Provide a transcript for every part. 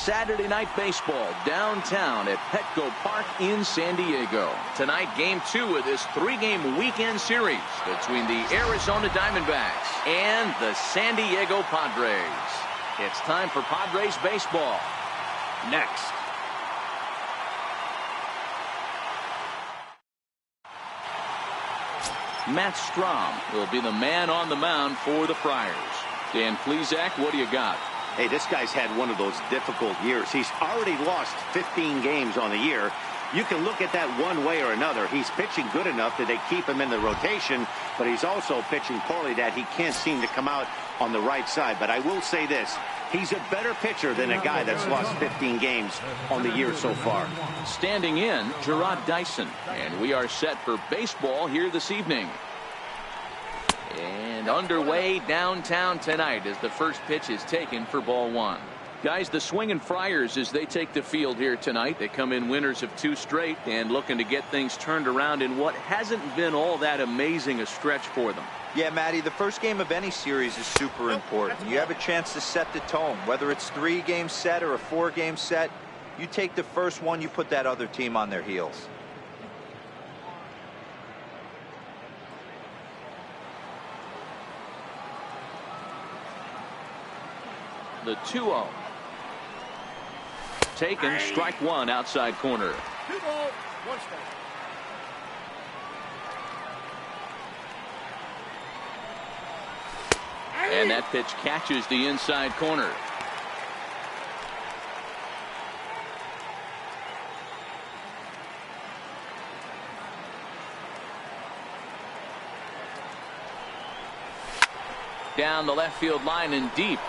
Saturday Night Baseball downtown at Petco Park in San Diego. Tonight, Game 2 of this 3-game weekend series between the Arizona Diamondbacks and the San Diego Padres. It's time for Padres baseball. Next. Matt Strom will be the man on the mound for the Friars. Dan Plesac, what do you got? Hey, this guy's had one of those difficult years. He's already lost 15 games on the year. You can look at that one way or another. He's pitching good enough that they keep him in the rotation, but he's also pitching poorly that he can't seem to come out on the right side. But I will say this, he's a better pitcher than a guy that's lost 15 games on the year so far. Standing in, Gerard Dyson, and we are set for baseball here this evening. And underway downtown tonight as the first pitch is taken for ball one. Guys, the swinging Friars as they take the field here tonight. They come in winners of 2 straight and looking to get things turned around in what hasn't been all that amazing a stretch for them. Yeah, Matty, the first game of any series is super important. You have a chance to set the tone, whether it's 3-game set or a 4-game set. You take the first one, you put that other team on their heels. The 2-0. Taken, strike one, outside corner. 2 balls, 1 strike. And that pitch catches the inside corner. Down the left field line and deep.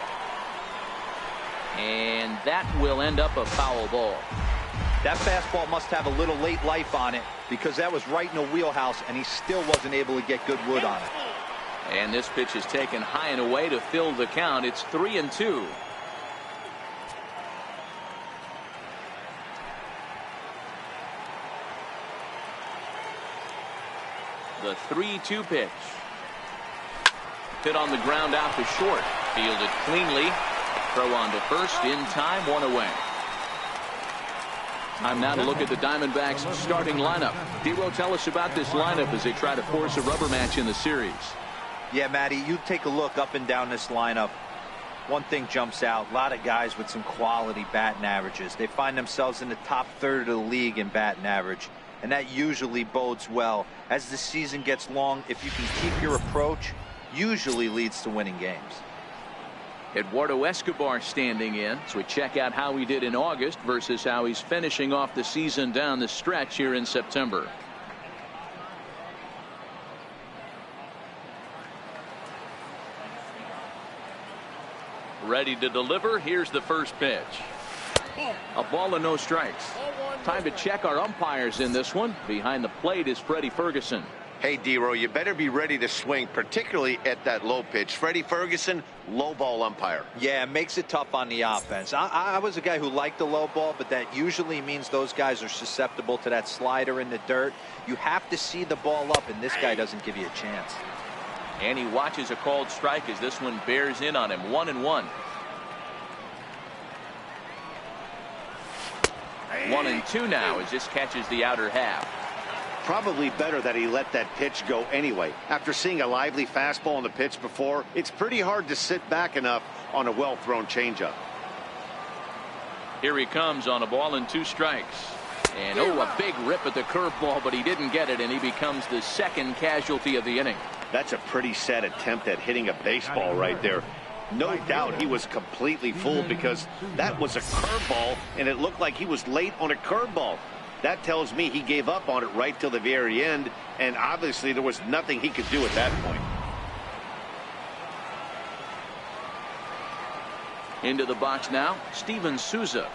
And that will end up a foul ball. That fastball must have a little late life on it because that was right in the wheelhouse and he still wasn't able to get good wood on it. And this pitch is taken high and away to fill the count. It's 3-2. The 3-2 pitch. Hit on the ground out to short. Fielded cleanly. Throw on to first in time, 1 away. Time now to look at the Diamondbacks starting lineup. D-Ro, tell us about this lineup as they try to force a rubber match in the series. Yeah, Matty, you take a look up and down this lineup. One thing jumps out, a lot of guys with some quality batting averages. They find themselves in the top third of the league in batting average, and that usually bodes well. As the season gets long, if you can keep your approach, usually leads to winning games. Eduardo Escobar standing in, so we check out how he did in August versus how he's finishing off the season down the stretch here in September. Ready to deliver. Here's the first pitch. A ball and no strikes. Time to check our umpires in this one. Behind the plate is Freddie Ferguson. Hey, D-Ro, you better be ready to swing, particularly at that low pitch. Freddie Ferguson, low ball umpire. Yeah, it makes it tough on the offense. I was a guy who liked the low ball, but that usually means those guys are susceptible to that slider in the dirt. You have to see the ball up, and this guy doesn't give you a chance. And he watches a called strike as this one bears in on him. 1-1. 1-2 now as this catches the outer half. Probably better that he let that pitch go anyway. After seeing a lively fastball on the pitch before, it's pretty hard to sit back enough on a well-thrown changeup. Here he comes on a ball and 2 strikes. And a big rip at the curveball, but he didn't get it, and he becomes the second casualty of the inning. That's a pretty sad attempt at hitting a baseball right there. No doubt he was completely fooled because that was a curveball, and it looked like he was late on a curveball. That tells me he gave up on it right till the very end, and obviously there was nothing he could do at that point. Into the box now, Steven Souza,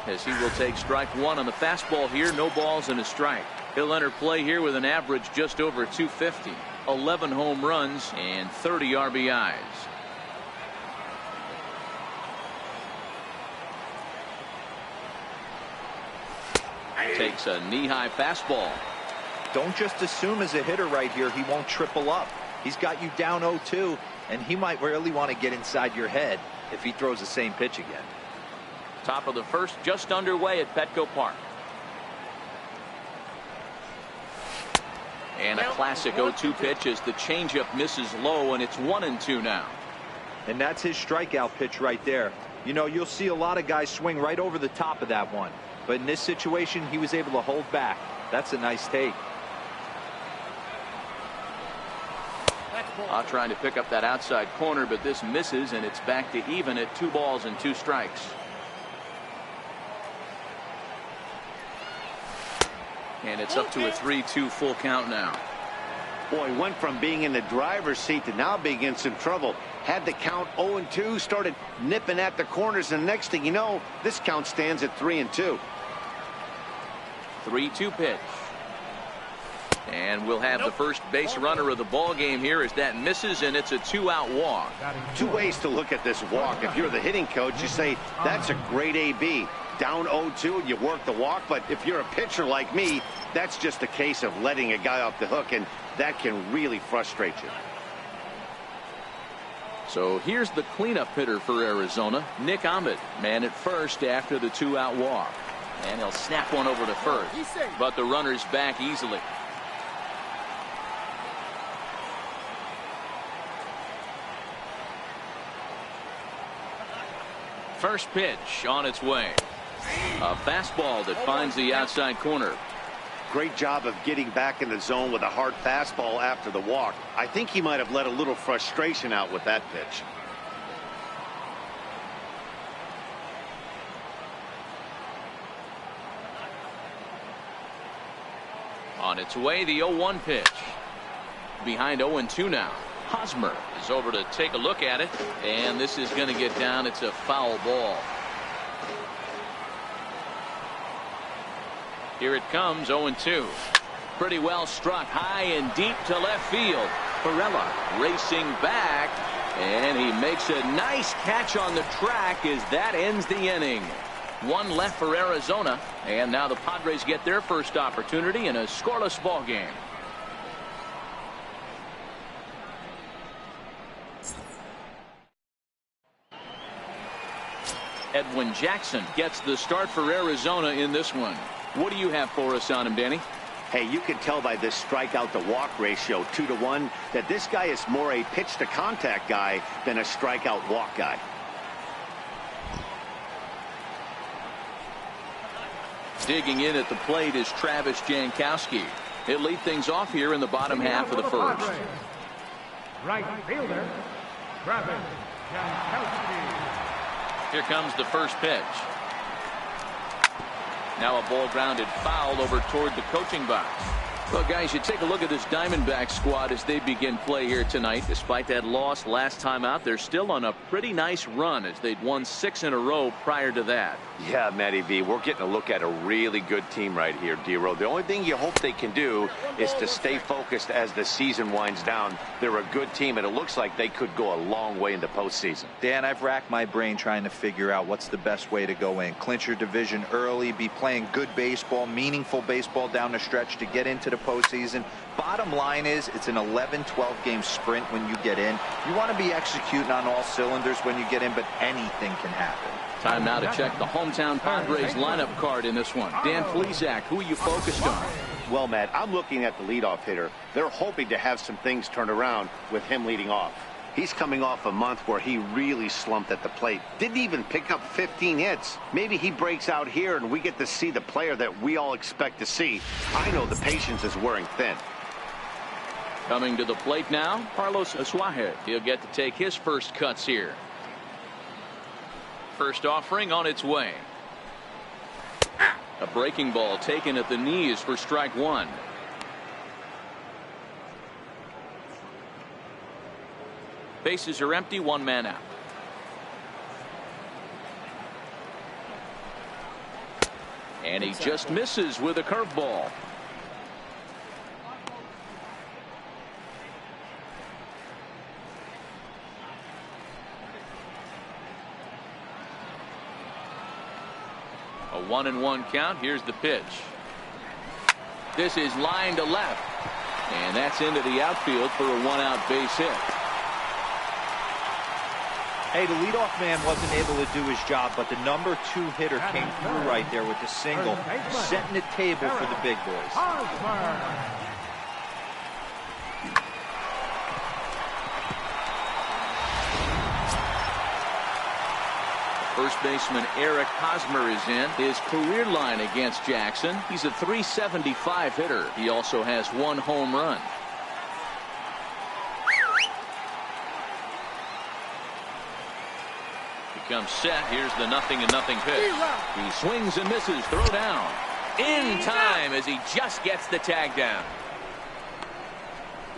as he will take strike one on the fastball here. No balls and a strike. He'll enter play here with an average just over 250, 11 home runs and 30 RBIs. Takes a knee-high fastball. Don't just assume as a hitter right here he won't triple up. He's got you down 0-2, and he might really want to get inside your head if he throws the same pitch again. Top of the first, just underway at Petco Park. And a classic 0-2 pitch as the changeup misses low, and it's 1-2 now. And that's his strikeout pitch right there. You know, you'll see a lot of guys swing right over the top of that one. But in this situation, he was able to hold back. That's a nice take. Trying to pick up that outside corner, but this misses, and it's back to even at 2 balls and 2 strikes. And it's up to a 3-2 full count now. Boy, went from being in the driver's seat to now being in some trouble. Had the count 0-2, started nipping at the corners, and next thing you know, this count stands at 3-2. 3-2 pitch. And we'll have the first base runner of the ball game here as that misses, and it's a 2-out walk. 2 ways to look at this walk. If you're the hitting coach, you say that's a great AB. Down 0-2 and you work the walk, but if you're a pitcher like me, that's just a case of letting a guy off the hook, and that can really frustrate you. So here's the cleanup hitter for Arizona, Nick Ahmed, man at first after the 2-out walk. And he'll snap one over to first, but the runner's back easily. First pitch on its way. A fastball that finds the outside corner. Great job of getting back in the zone with a hard fastball after the walk. I think he might have let a little frustration out with that pitch. On its way, the 0-1 pitch. Behind 0-2 now. Hosmer is over to take a look at it, and this is going to get down. It's a foul ball. Here it comes, 0-2. Pretty well struck high and deep to left field. Perella racing back, and he makes a nice catch on the track as that ends the inning. 1 left for Arizona, and now the Padres get their first opportunity in a scoreless ball game. Edwin Jackson gets the start for Arizona in this one. What do you have for us on him, Danny? Hey, you can tell by this strikeout to walk ratio 2-to-1 that this guy is more a pitch to contact guy than a strikeout walk guy. Digging in at the plate is Travis Jankowski. He'll lead things off here in the bottom half of the first. Right fielder, Travis Jankowski. Here comes the first pitch. Now a ball grounded foul over toward the coaching box. Well, guys, you take a look at this Diamondback squad as they begin play here tonight. Despite that loss last time out, they're still on a pretty nice run as they'd won 6 in a row prior to that. Yeah, Matty V, we're getting a look at a really good team right here, D-Row. The only thing you hope they can do is to stay focused as the season winds down. They're a good team, and it looks like they could go a long way in the postseason. Dan, I've racked my brain trying to figure out what's the best way to go in. Clinch your division early, be playing good baseball, meaningful baseball down the stretch to get into the postseason. Bottom line is it's an 11-12 game sprint when you get in. You want to be executing on all cylinders when you get in, but anything can happen. Time now to check the hometown Padres lineup card in this one. Dan Plesac, who are you focused on? Well, Matt, I'm looking at the leadoff hitter. They're hoping to have some things turned around with him leading off. He's coming off a month where he really slumped at the plate. Didn't even pick up 15 hits. Maybe he breaks out here and we get to see the player that we all expect to see. I know the patience is wearing thin. Coming to the plate now, Carlos Asuaje. He'll get to take his first cuts here. First offering on its way. A breaking ball taken at the knees for strike 1. Bases are empty, 1 man out. And he just misses with a curveball. A 1-1 count. Here's the pitch. This is line to left. And that's into the outfield for a 1-out base hit. Hey, the leadoff man wasn't able to do his job, but the number 2 hitter came through right there with the single, setting the table for the big boys. First baseman Eric Hosmer is in. His career line against Jackson. He's a .375 hitter. He also has 1 home run. Comes set. Here's the 0-0 pitch. He swings and misses. Throw down. In time as he just gets the tag down.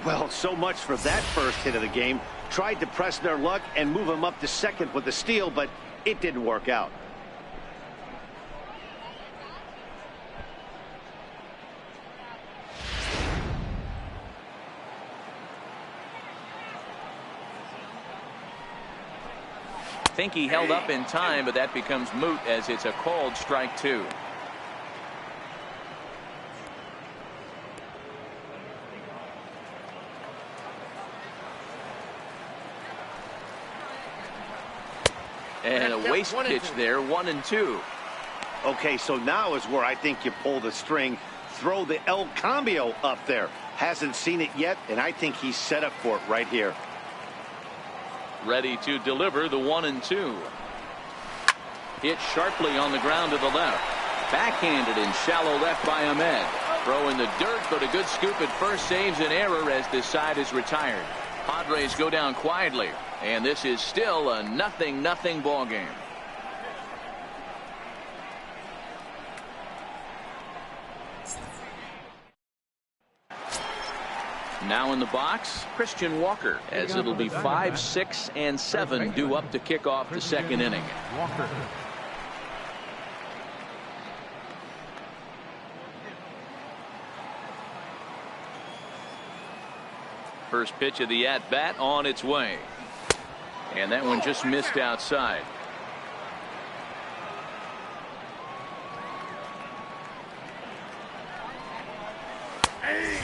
Well, so much for that first hit of the game. Tried to press their luck and move him up to second with the steal, but it didn't work out. I think he held up in time, but that becomes moot as it's a called strike 2. And a waste pitch there, 1-2. Okay, so now is where I think you pull the string. Throw the El Cambio up there. Hasn't seen it yet, and I think he's set up for it right here. Ready to deliver the 1-2. Hit sharply on the ground to the left. Backhanded in shallow left by Ahmed. Throw in the dirt, but a good scoop at first saves an error as this side is retired. Padres go down quietly, and this is still a 0-0 ball game. Now in the box, Christian Walker, as it'll be 5, 6, and 7 due up to kick off the second inning. First pitch of the at-bat on its way. And that one just missed outside.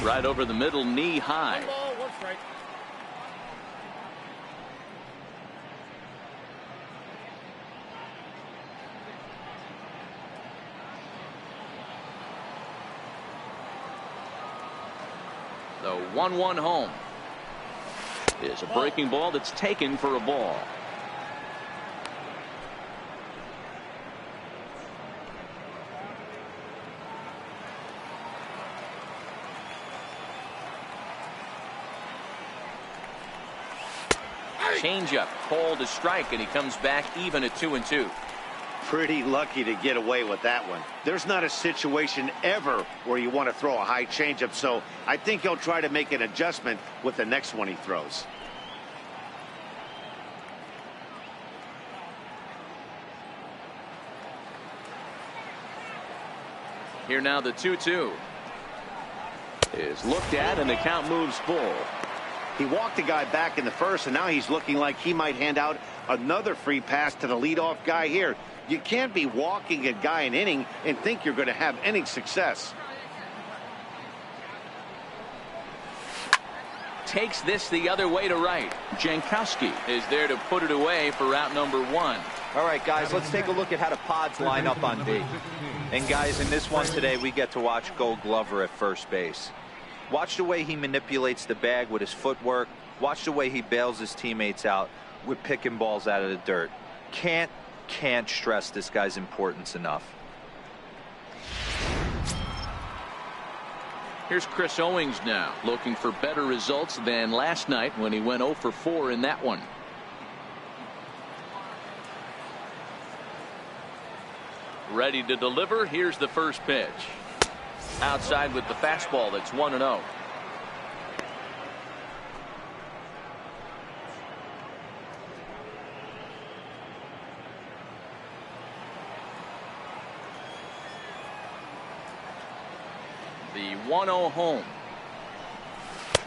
Right over the middle, knee high. The 1-1 home is a breaking ball that's taken for a ball. Changeup called a strike, and he comes back even at 2-2. Pretty lucky to get away with that one. There's not a situation ever where you want to throw a high changeup, so I think he'll try to make an adjustment with the next one he throws. Here now the 2-2 is looked at, and the count moves full. He walked a guy back in the first, and now he's looking like he might hand out another free pass to the leadoff guy here. You can't be walking a guy an inning and think you're going to have any success. Takes this the other way to right. Jankowski is there to put it away for out number 1. All right, guys, let's take a look at how the Pods line up on B. And, guys, in this one today, we get to watch Gold Glover at first base. Watch the way he manipulates the bag with his footwork. Watch the way he bails his teammates out with picking balls out of the dirt. Can't stress this guy's importance enough. Here's Chris Owings now, looking for better results than last night when he went 0 for 4 in that one. Ready to deliver. Here's the first pitch. Outside with the fastball. That's 1-0. The 1-0 home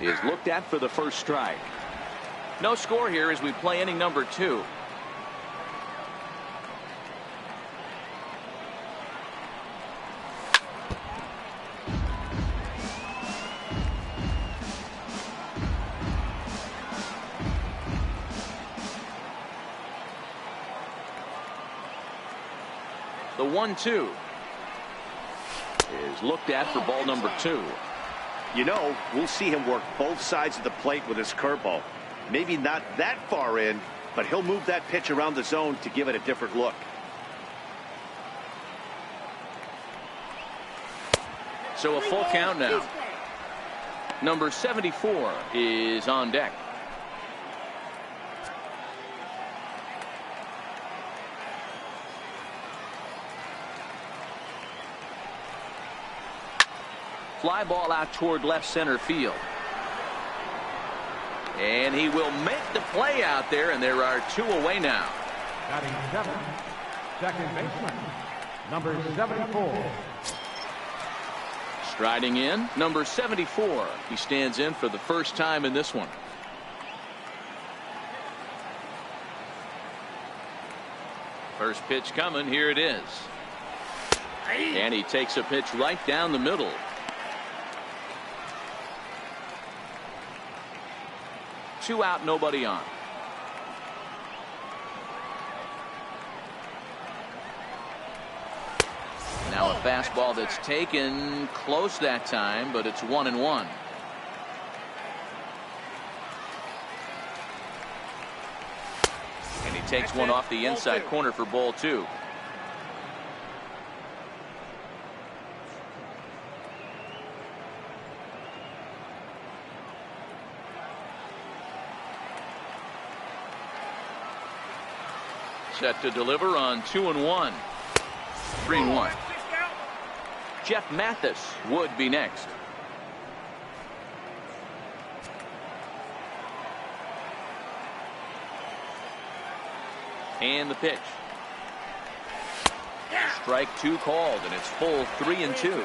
is looked at for the first strike. No score here as we play inning number 2. The 1-2 is looked at for ball number 2. You know, we'll see him work both sides of the plate with his curveball. Maybe not that far in, but he'll move that pitch around the zone to give it a different look. So a full count now. Number 74 is on deck. Fly ball out toward left center field. And he will make the play out there, and there are 2 away now. Batting 7, second baseman, number 74. Striding in, number 74. He stands in for the first time in this one. First pitch coming, here it is. And he takes a pitch right down the middle. Two out, nobody on. Now a fastball that's taken close that time, but it's 1-1. And he takes one off the inside corner for ball 2. Set to deliver on 2-1. 3-1. Jeff Mathis would be next. And the pitch. Strike 2 called, and it's full 3-2.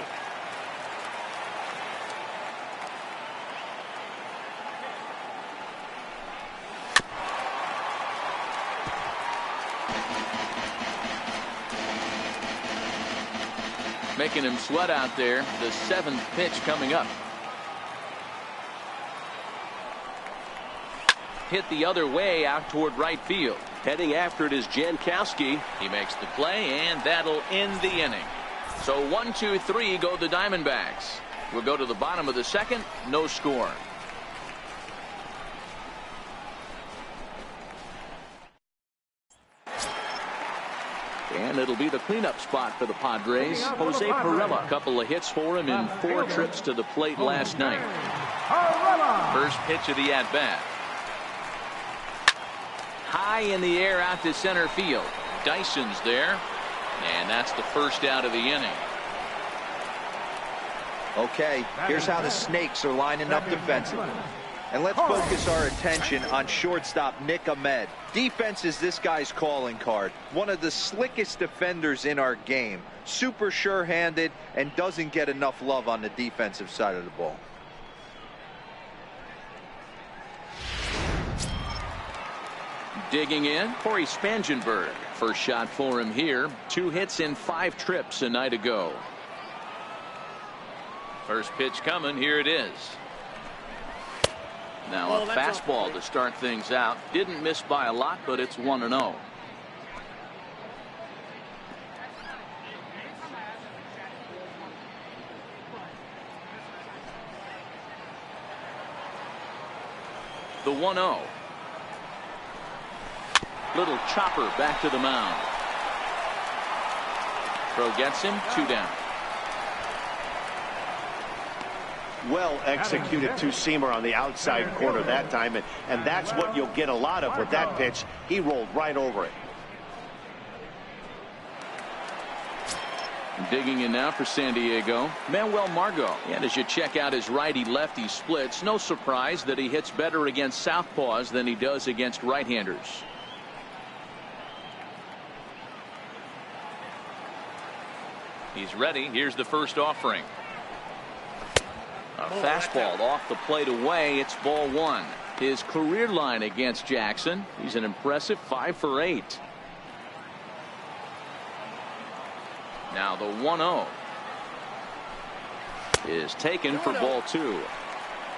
Making him sweat out there. The 7th pitch coming up. Hit the other way out toward right field. Heading after it is Jankowski. He makes the play, and that'll end the inning. So 1, 2, 3 go the Diamondbacks. We'll go to the bottom of the 2nd. No score. And it'll be the cleanup spot for the Padres. Jose Pirela. A couple of hits for him in 4 trips to the plate last night. First pitch of the at-bat. High in the air out to center field. Dyson's there. And that's the first out of the inning. Okay, here's how the Snakes are lining up defensively. And let's focus our attention on shortstop Nick Ahmed. Defense is this guy's calling card. One of the slickest defenders in our game. Super sure-handed and doesn't get enough love on the defensive side of the ball. Digging in, Corey Spangenberg. First shot for him here. 2 hits in 5 trips a night ago. First pitch coming. Here it is. Now a fastball to start things out. Didn't miss by a lot, but it's 1-0. The 1-0. Little chopper back to the mound. Throw gets him. 2 down. Well executed two-seamer on the outside corner that time, and that's what you'll get a lot of with that pitch. He rolled right over it. Digging in now for San Diego, Manuel Margot. And as you check out his righty-lefty splits, no surprise that he hits better against southpaws than he does against right-handers. He's ready. Here's the first offering. A fastball off the plate away. It's ball 1. His career line against Jackson. He's an impressive 5 for 8. Now the 1-0 is taken for ball 2.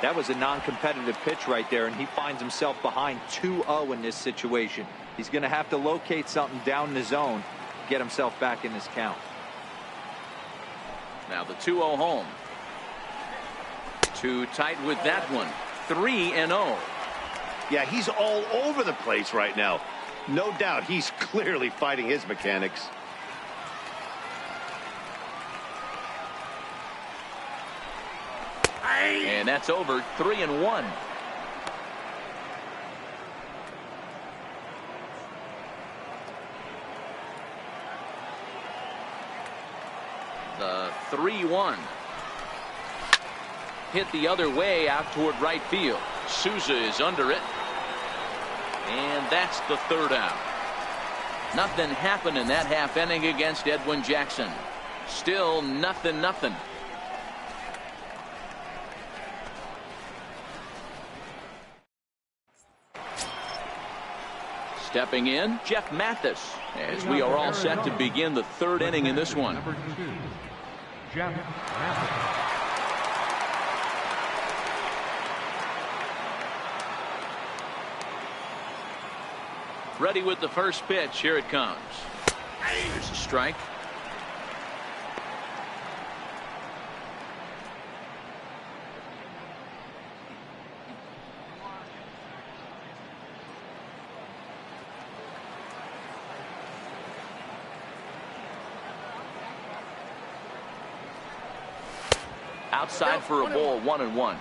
That was a non-competitive pitch right there, and he finds himself behind 2-0 in this situation. He's going to have to locate something down the zone. get himself back in this count. Now the 2-0 home. Too tight with that one. 3-0. Yeah, he's all over the place right now. No doubt he's clearly fighting his mechanics. And that's over. 3-1. The 3-1. Hit the other way out toward right field. Souza is under it. And that's the third out. Nothing happened in that half inning against Edwin Jackson. Still nothing. Stepping in, Jeff Mathis, as we are all set to begin the third inning in this one. Number 2, Jeff Mathis. Ready with the first pitch. Here it comes. There's a strike. Outside for a ball. 1-1.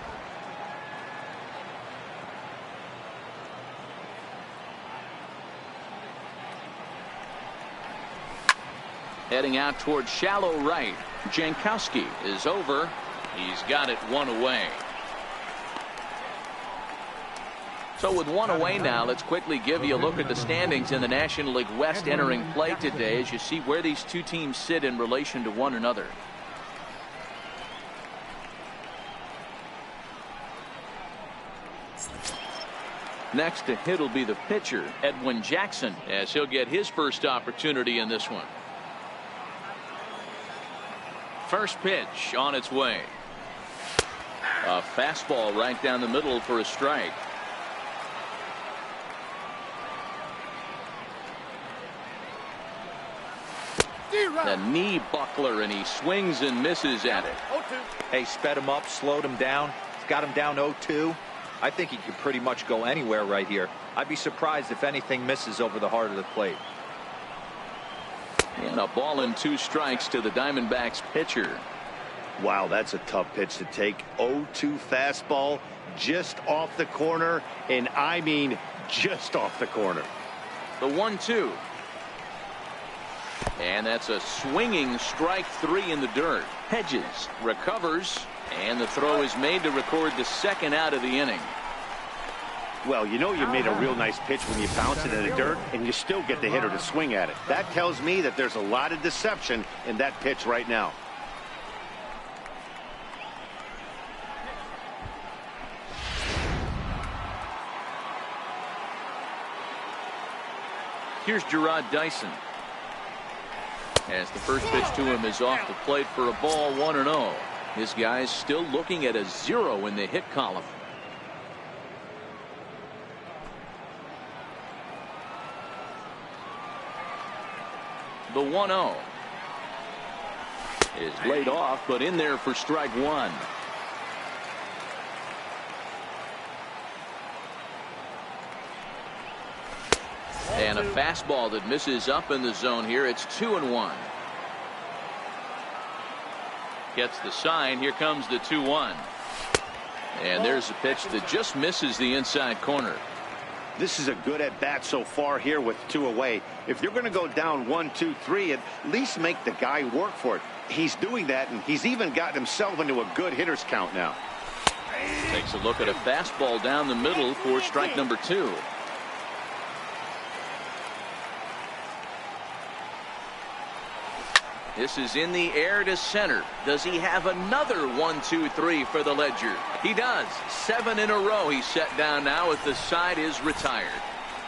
Heading out towards shallow right. Jankowski is over. He's got it one away. So with one away now, let's quickly give you a look at the standings in the National League West entering play today as you see where these two teams sit in relation to one another. Next to hit will be the pitcher, Edwin Jackson, as he'll get his first opportunity in this one. First pitch on its way. A fastball right down the middle for a strike. The knee buckler, and he swings and misses at it. Hey, sped him up, slowed him down, got him down 0-2. I think he could pretty much go anywhere right here. I'd be surprised if anything misses over the heart of the plate. And a ball and 2 strikes to the Diamondbacks pitcher. Wow, that's a tough pitch to take. 0-2 fastball just off the corner, and I mean just off the corner. The 1-2. And that's a swinging strike 3 in the dirt. Hedges recovers, and the throw is made to record the second out of the inning. Well, you know you made a real nice pitch when you bounce it in the dirt and you still get the hitter to swing at it. That tells me that there's a lot of deception in that pitch right now. Here's Gerard Dyson. As the first pitch to him is off the plate for a ball. 1-0. His guys still looking at a 0 in the hit column. The 1-0 is laid off, but in there for strike 1. And a fastball that misses up in the zone here. It's 2-1. Gets the sign. Here comes the 2-1. And there's a pitch that just misses the inside corner. This is a good at bat so far here with 2 away. If you're going to go down 1-2-3, at least make the guy work for it. He's doing that, and he's even gotten himself into a good hitter's count now. Takes a look at a fastball down the middle for strike number 2. This is in the air to center. Does he have another 1-2-3 for the Ledger? He does. 7 in a row he's set down now as the side is retired.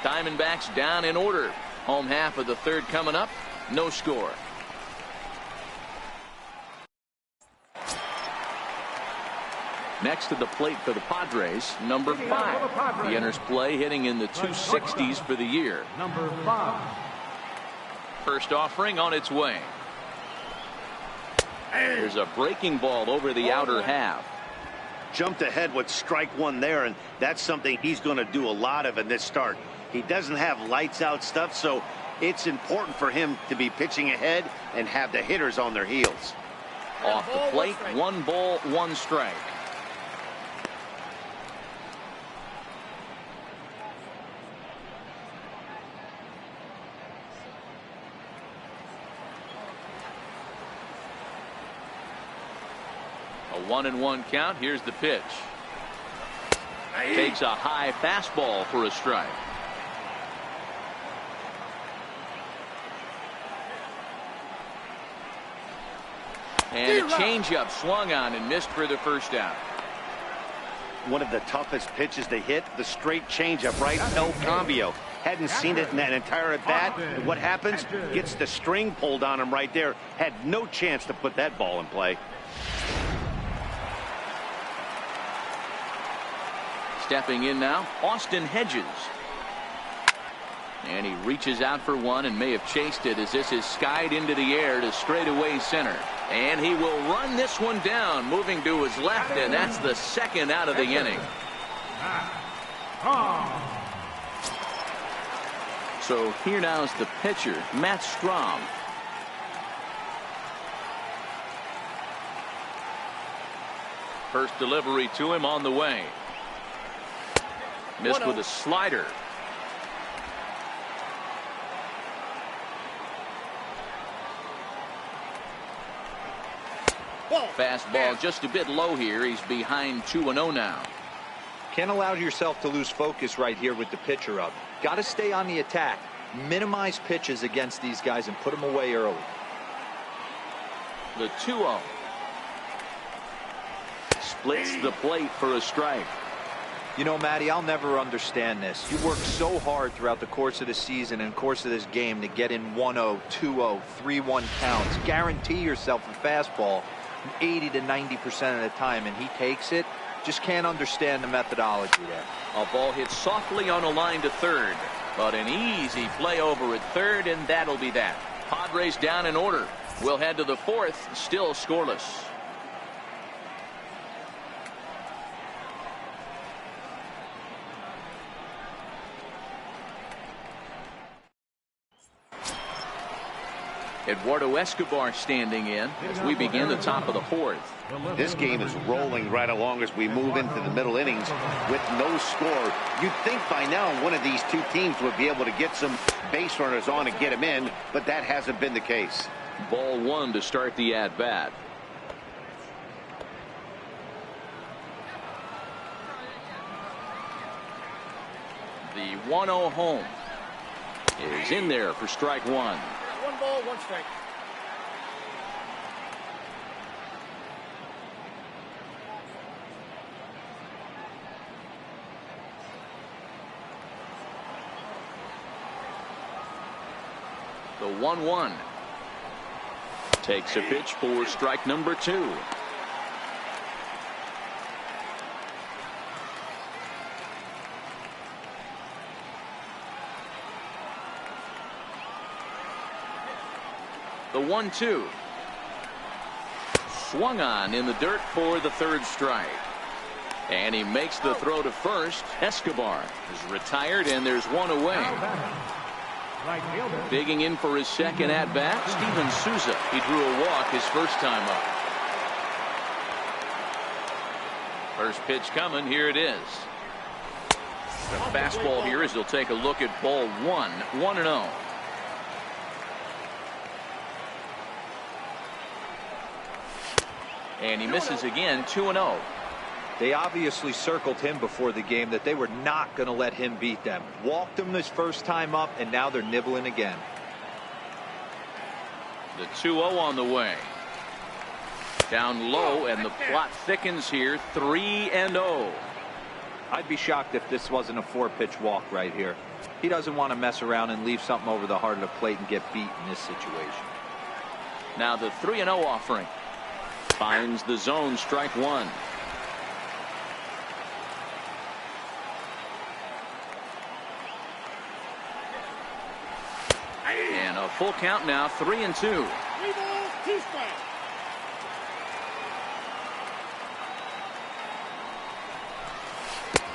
Diamondbacks down in order. Home half of the third coming up. No score. Next to the plate for the Padres, number 5. He enters play hitting in the 260s for the year. Number 5. First offering on its way. There's a breaking ball over the outer half. Jumped ahead with strike one there, and that's something he's going to do a lot of in this start. He doesn't have lights out stuff, so it's important for him to be pitching ahead and have the hitters on their heels. Off the plate, 1 ball, 1 strike. A 1-1 count. Here's the pitch. Takes a high fastball for a strike. And a changeup swung on and missed for the first out. One of the toughest pitches to hit, the straight changeup, right? El Cambio. Hadn't seen it in that entire at bat. And what happens? Gets the string pulled on him right there. Had no chance to put that ball in play. Stepping in now, Austin Hedges. And he reaches out for one and may have chased it as this is skied into the air to straightaway center. And he will run this one down, moving to his left, and that's the second out of the inning. So here now is the pitcher, Matt Strahm. First delivery to him on the way. Missed with a slider. Fastball just a bit low here. He's behind 2-0 now. Can't allow yourself to lose focus right here with the pitcher up. Got to stay on the attack. Minimize pitches against these guys and put them away early. The 2-0. Splits the plate for a strike. You know, Matty, I'll never understand this. You work so hard throughout the course of the season and course of this game to get in 1-0, 2-0, 3-1 counts. Guarantee yourself a fastball 80 to 90% of the time, and he takes it. Just can't understand the methodology there. A ball hit softly on a line to third, but an easy play over at third, and that'll be that. Padres down in order. We'll head to the fourth, still scoreless. Eduardo Escobar standing in as we begin the top of the fourth. This game is rolling right along as we move into the middle innings with no score. You'd think by now one of these two teams would be able to get some base runners on and get them in, but that hasn't been the case. Ball 1 to start the at-bat. The 1-0 home is in there for strike 1. 1 ball, 1 strike. The 1-1 takes a pitch for strike number 2. The 1-2 swung on in the dirt for the third strike, and he makes the throw to first. Escobar is retired, and there's one away. Digging in for his second at bat, Steven Souza. He drew a walk his first time up. First pitch coming. Here it is. The fastball here as he'll take a look at ball 1. 1-0. And he misses again. 2-0. They obviously circled him before the game that they were not going to let him beat them. Walked him his first time up, and now they're nibbling again. The 2-0 on the way. Down low, and the plot thickens here. 3-0. I'd be shocked if this wasn't a 4-pitch walk right here. He doesn't want to mess around and leave something over the heart of the plate and get beat in this situation. Now the 3-0 offering. Finds the zone, strike 1. And A full count now, 3-2. 3 balls, 2 strikes.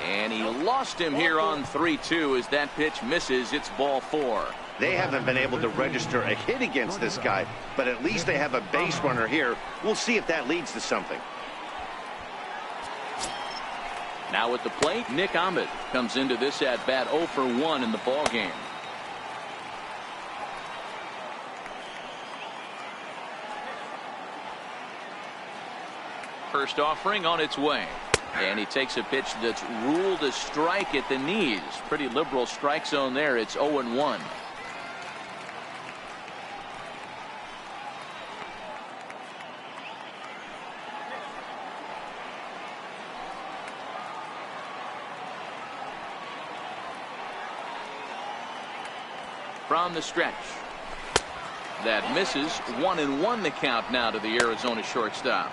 And he lost him here on 3-2 as that pitch misses. It's ball 4. They haven't been able to register a hit against this guy, but at least they have a base runner here. We'll see if that leads to something. Now at the plate, Nick Ahmed comes into this at bat 0 for 1 in the ball game. First offering on its way. And he takes a pitch that's ruled a strike at the knees. Pretty liberal strike zone there. It's 0-1. From the stretch. That misses. 1-1 the count now to the Arizona shortstop.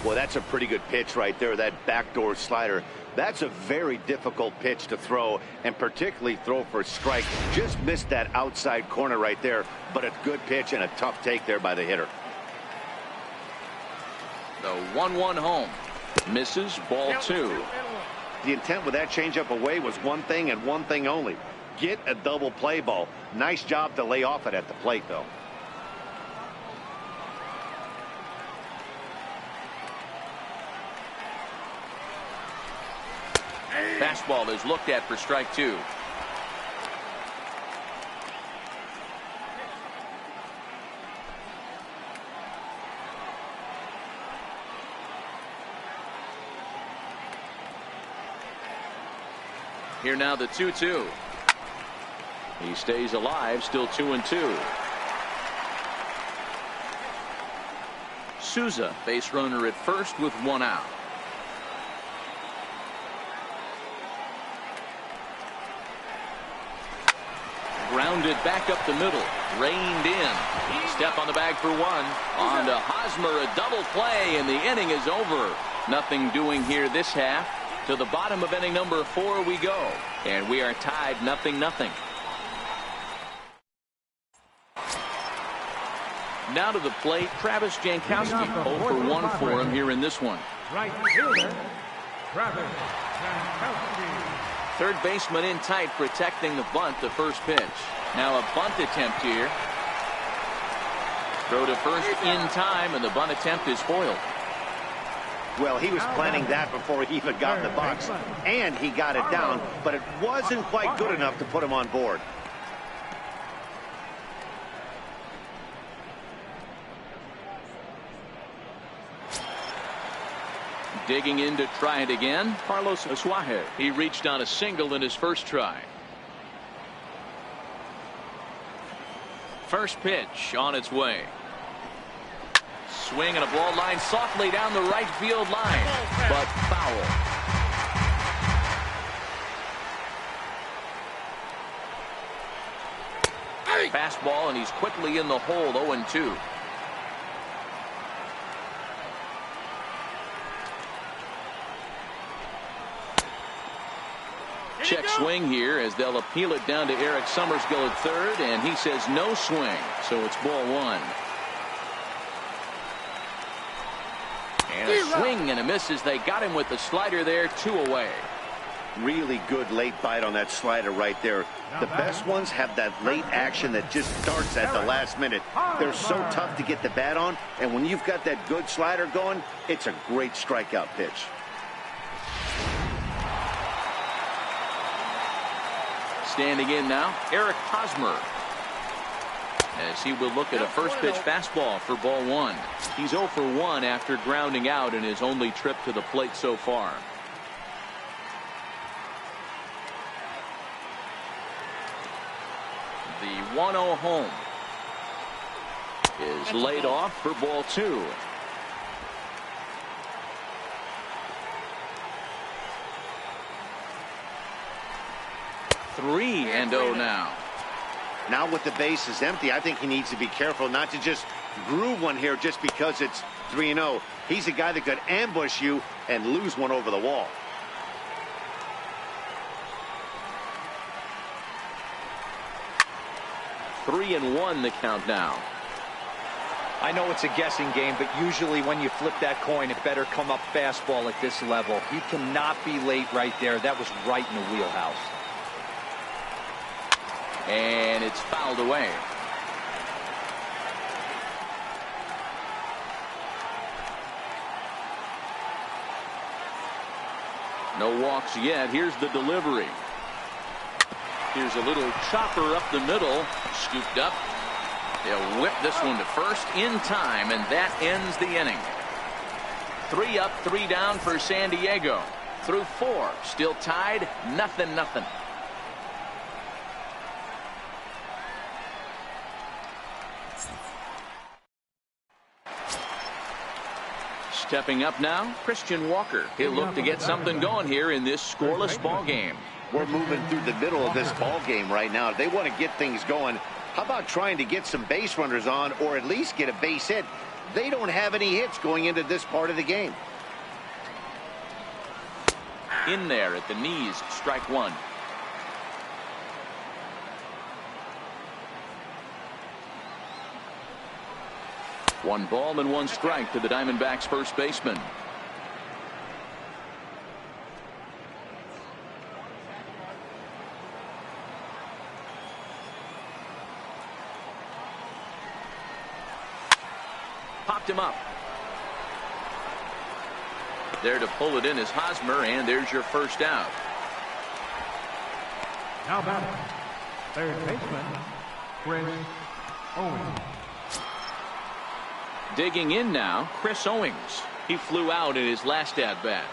Well, that's a pretty good pitch right there, that backdoor slider. That's a very difficult pitch to throw, and particularly throw for a strike. Just missed that outside corner right there, but a good pitch and a tough take there by the hitter. The 1-1 home. Misses, ball 2. The intent with that changeup away was one thing and one thing only. Get a double play ball. Nice job to lay off it at the plate, though. Fastball is looked at for strike 2. Here now the 2-2. He stays alive, still 2-2. Souza, base runner at first with 1 out. Grounded back up the middle. Reined in. Step on the bag for 1. On to Hosmer, a double play, and the inning is over. Nothing doing here this half. To the bottom of inning number 4 we go. And we are tied 0-0. Now to the plate, Travis Jankowski. 0 for 1 for him here in this one. Right fielder, Travis Jankowski. Third baseman in tight, protecting the bunt, the first pitch. Now a bunt attempt here. Throw to first in time, and the bunt attempt is foiled. Well, he was planning that before he even got in the box, and he got it down, but it wasn't quite good enough to put him on board. Digging in to try it again, Carlos Asuaje. He reached on a single in his first try. First pitch on its way. Swing and a ball line softly down the right field line, but foul. Fastball, and he's quickly in the hole. 0-2. Check swing here as they'll appeal it down to Eric Summersgill at third, and he says no swing, so it's ball 1. And a swing and a miss as they got him with the slider there, 2 away. Really good late bite on that slider right there. The best ones have that late action that just starts at the last minute. They're so tough to get the bat on, and when you've got that good slider going, it's a great strikeout pitch. Standing in now, Eric Hosmer. As he will look at a first pitch fastball for ball 1. He's 0 for 1 after grounding out in his only trip to the plate so far. The 1-0 home is laid off for ball 2. Three and 0 now. Now with the bases empty, I think he needs to be careful not to just groove one here just because it's 3-0. He's a guy that could ambush you and lose one over the wall. 3-1 the count now. I know it's a guessing game, but usually when you flip that coin, it better come up fastball at this level. He cannot be late right there. That was right in the wheelhouse. And it's fouled away. No walks yet. Here's the delivery. Here's a little chopper up the middle. Scooped up. They'll whip this one to first in time, and that ends the inning. 3 up, 3 down for San Diego. Through 4. Still tied. 0-0. Stepping up now, Christian Walker. He'll look to get something going here in this scoreless ball game. We're moving through the middle of this ball game right now. If they want to get things going, how about trying to get some base runners on, or at least get a base hit? They don't have any hits going into this part of the game. In there at the knees, strike 1. One ball and 1 strike to the Diamondbacks first baseman. Popped him up. There to pull it in is Hosmer, and there's your first out. Now batting, third baseman, Chris Owings. Digging in now, Chris Owings. He flew out in his last at-bat.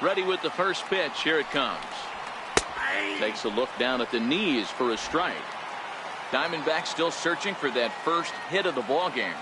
Ready with the first pitch. Here it comes. Takes a look down at the knees for a strike. Diamondbacks still searching for that first hit of the ball game.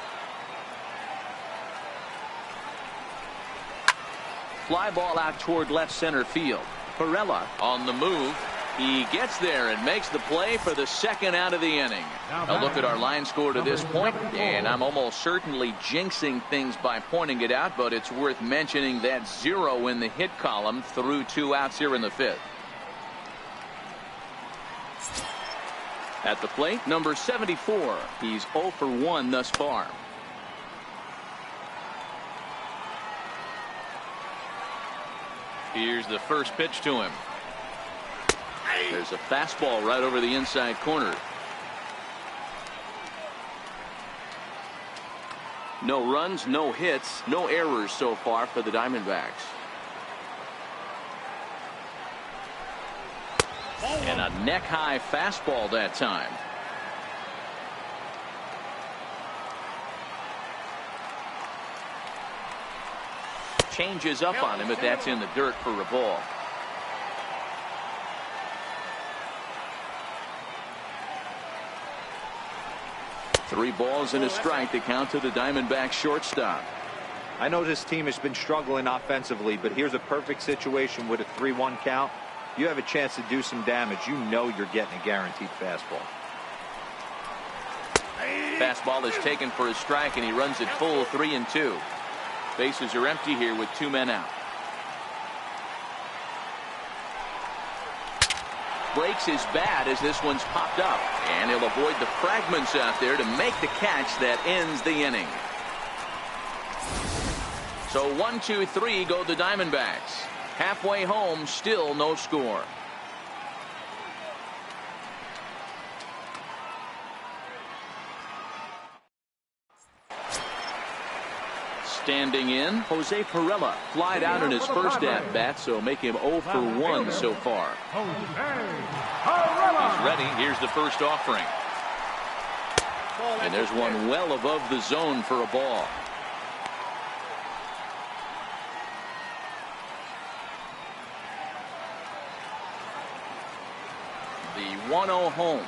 Fly ball out toward left center field. Perella on the move. He gets there and makes the play for the second out of the inning. A look at our line score to this point, and I'm almost certainly jinxing things by pointing it out, but it's worth mentioning that 0 in the hit column through 2 outs here in the 5th. At the plate, number 74. He's 0 for 1 thus far. Here's the first pitch to him. There's a fastball right over the inside corner. No runs, no hits, no errors so far for the Diamondbacks. And a neck-high fastball that time. Changes up on him, but that's in the dirt for a ball. Three balls and a strike to count to the Diamondbacks shortstop. I know this team has been struggling offensively, but here's a perfect situation with a 3-1 count. You have a chance to do some damage. You know you're getting a guaranteed fastball. Fastball is taken for a strike, and he runs it full 3-2. Bases are empty here with 2 men out. Breaks his bat as this one's popped up, and he'll avoid the fragments out there to make the catch that ends the inning. So 1, 2, 3 go the Diamondbacks. Halfway home, still no score. Standing in, Jose Perella flied out in his first at-bat, so make him 0 for 1 so far. He's ready. Here's the first offering. And there's one well above the zone for a ball. The 1-0 home.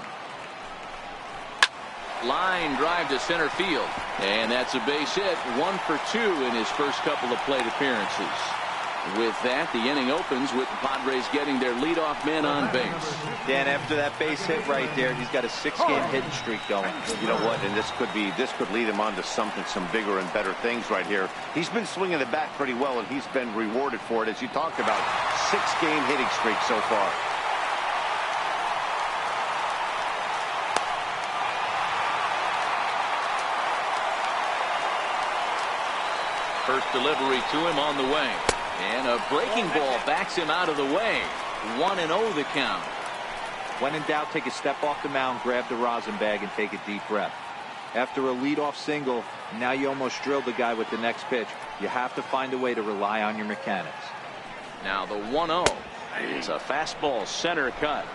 Line drive to center field, and that's a base hit. 1 for 2 in his first couple of plate appearances. With that, the inning opens with the Padres getting their leadoff man on base. Dan, after that base hit right there, he's got a 6-game hitting streak going. You know what? And this could lead him on to some bigger and better things right here. He's been swinging the bat pretty well, and he's been rewarded for it, as you talked about. 6-game hitting streak so far. First delivery to him on the way. And a breaking ball backs him out of the way. 1-0 the count. When in doubt, take a step off the mound, grab the rosin bag, and take a deep breath. After a leadoff single, now you almost drilled the guy with the next pitch. You have to find a way to rely on your mechanics. Now the 1-0. It's a fastball center cut.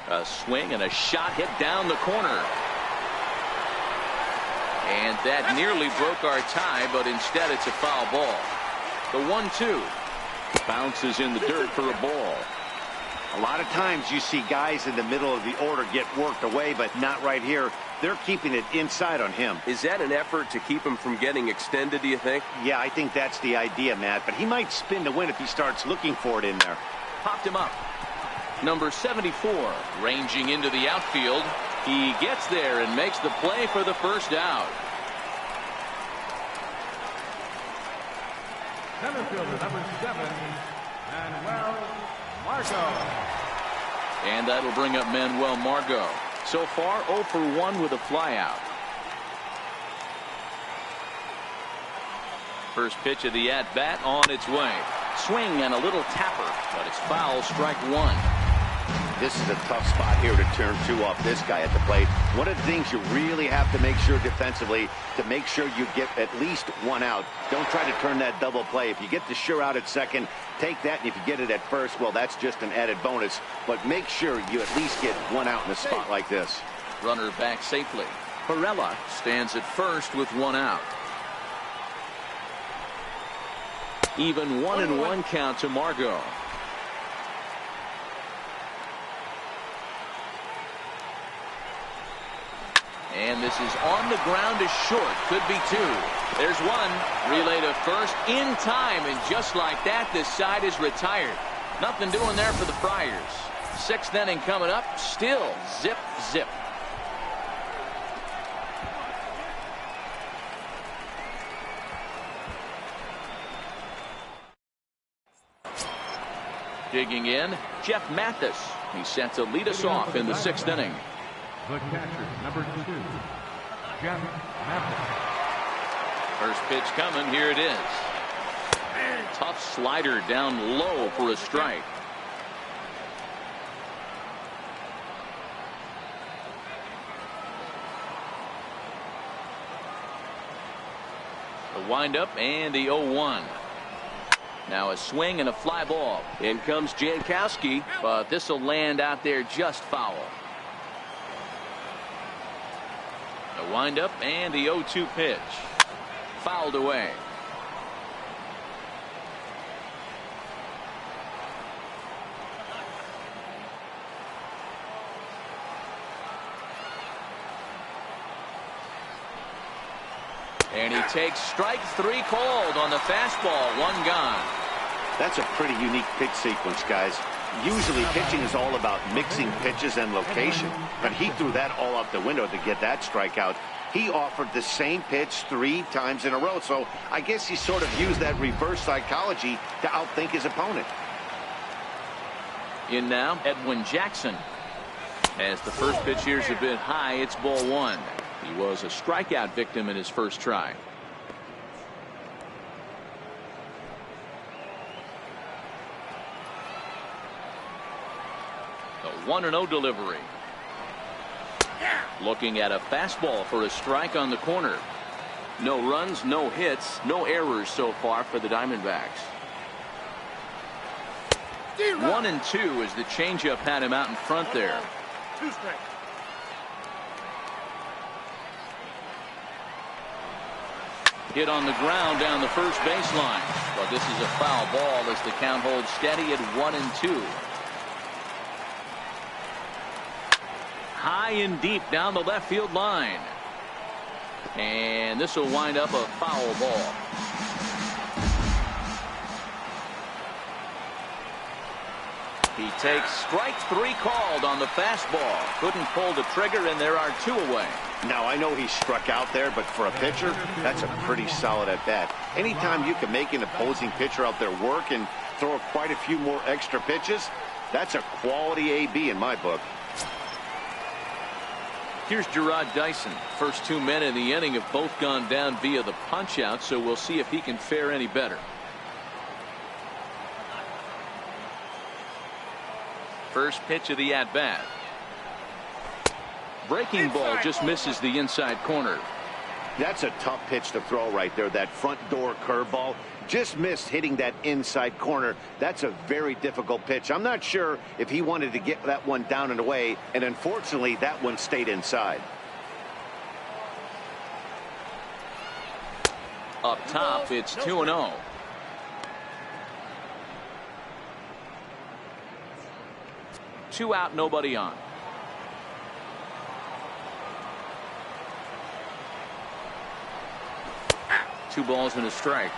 A swing and a shot hit down the corner. And that nearly broke our tie, but instead it's a foul ball. The 1-2 bounces in the dirt for a ball. A lot of times you see guys in the middle of the order get worked away, but not right here. They're keeping it inside on him. Is that an effort to keep him from getting extended, do you think? Yeah, I think that's the idea, Matt, but he might spin to win if he starts looking for it in there. Popped him up. Number 74 ranging into the outfield. He gets there and makes the play for the first out. Center fielder number 7, Manuel Margot. And that'll bring up Manuel Margot. So far 0 for 1 with a flyout. First pitch of the at-bat on its way. Swing and a little tapper, but it's foul, strike 1. This is a tough spot here to turn 2 off this guy at the plate. One of the things you really have to make sure defensively, to make sure you get at least 1 out. Don't try to turn that double play. If you get the sure out at second, take that, and if you get it at first, well, that's just an added bonus. But make sure you at least get 1 out in a spot like this. Runner back safely. Perella stands at first with 1 out. Even 1-1 count to Margot. And this is on the ground to short. Could be 2. There's 1. Relay to first in time. And just like that, this side is retired. Nothing doing there for the Friars. 6th inning coming up. Still zip, zip. Digging in, Jeff Mathis. He's set to lead us off in the 6th inning. The catcher, number 2, Jeff Mathis. First pitch coming. Here it is. Tough slider down low for a strike. The windup and the 0-1. Now a swing and a fly ball. In comes Jankowski, but this will land out there just foul. The windup and the 0-2 pitch. Fouled away. And he takes strike 3 called on the fastball. 1 gone. That's a pretty unique pitch sequence, guys. Usually pitching is all about mixing pitches and location, but he threw that all out the window to get that strikeout. He offered the same pitch 3 times in a row, so I guess he sort of used that reverse psychology to outthink his opponent. In now, Edwin Jackson. As the first pitch here is a bit high, it's ball 1. He was a strikeout victim in his first try. The 1-0 delivery. Looking at a fastball for a strike on the corner. No runs, no hits, no errors so far for the Diamondbacks. 1-2 as the changeup had him out in front there. 2 strikes. Hit on the ground down the first baseline. But this is a foul ball as the count holds steady at 1-2. High and deep down the left field line. And this will wind up a foul ball. He takes strike 3 called on the fastball. Couldn't pull the trigger, and there are 2 away. Now, I know he struck out there, but for a pitcher, that's a pretty solid at bat. Anytime you can make an opposing pitcher out there work and throw quite a few more extra pitches, that's a quality AB in my book. Here's Gerard Dyson. First 2 men in the inning have both gone down via the punch out, so we'll see if he can fare any better. First pitch of the at-bat. Breaking ball just misses the inside corner. That's a tough pitch to throw right there. That front door curveball just missed hitting that inside corner. That's a very difficult pitch. I'm not sure if he wanted to get that one down and away, and unfortunately that one stayed inside. Up top, it's 2-0. Two out, nobody on. Two balls and a strike.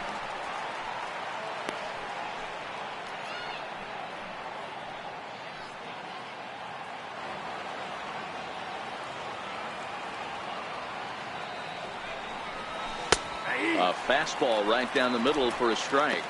A fastball right down the middle for a strike.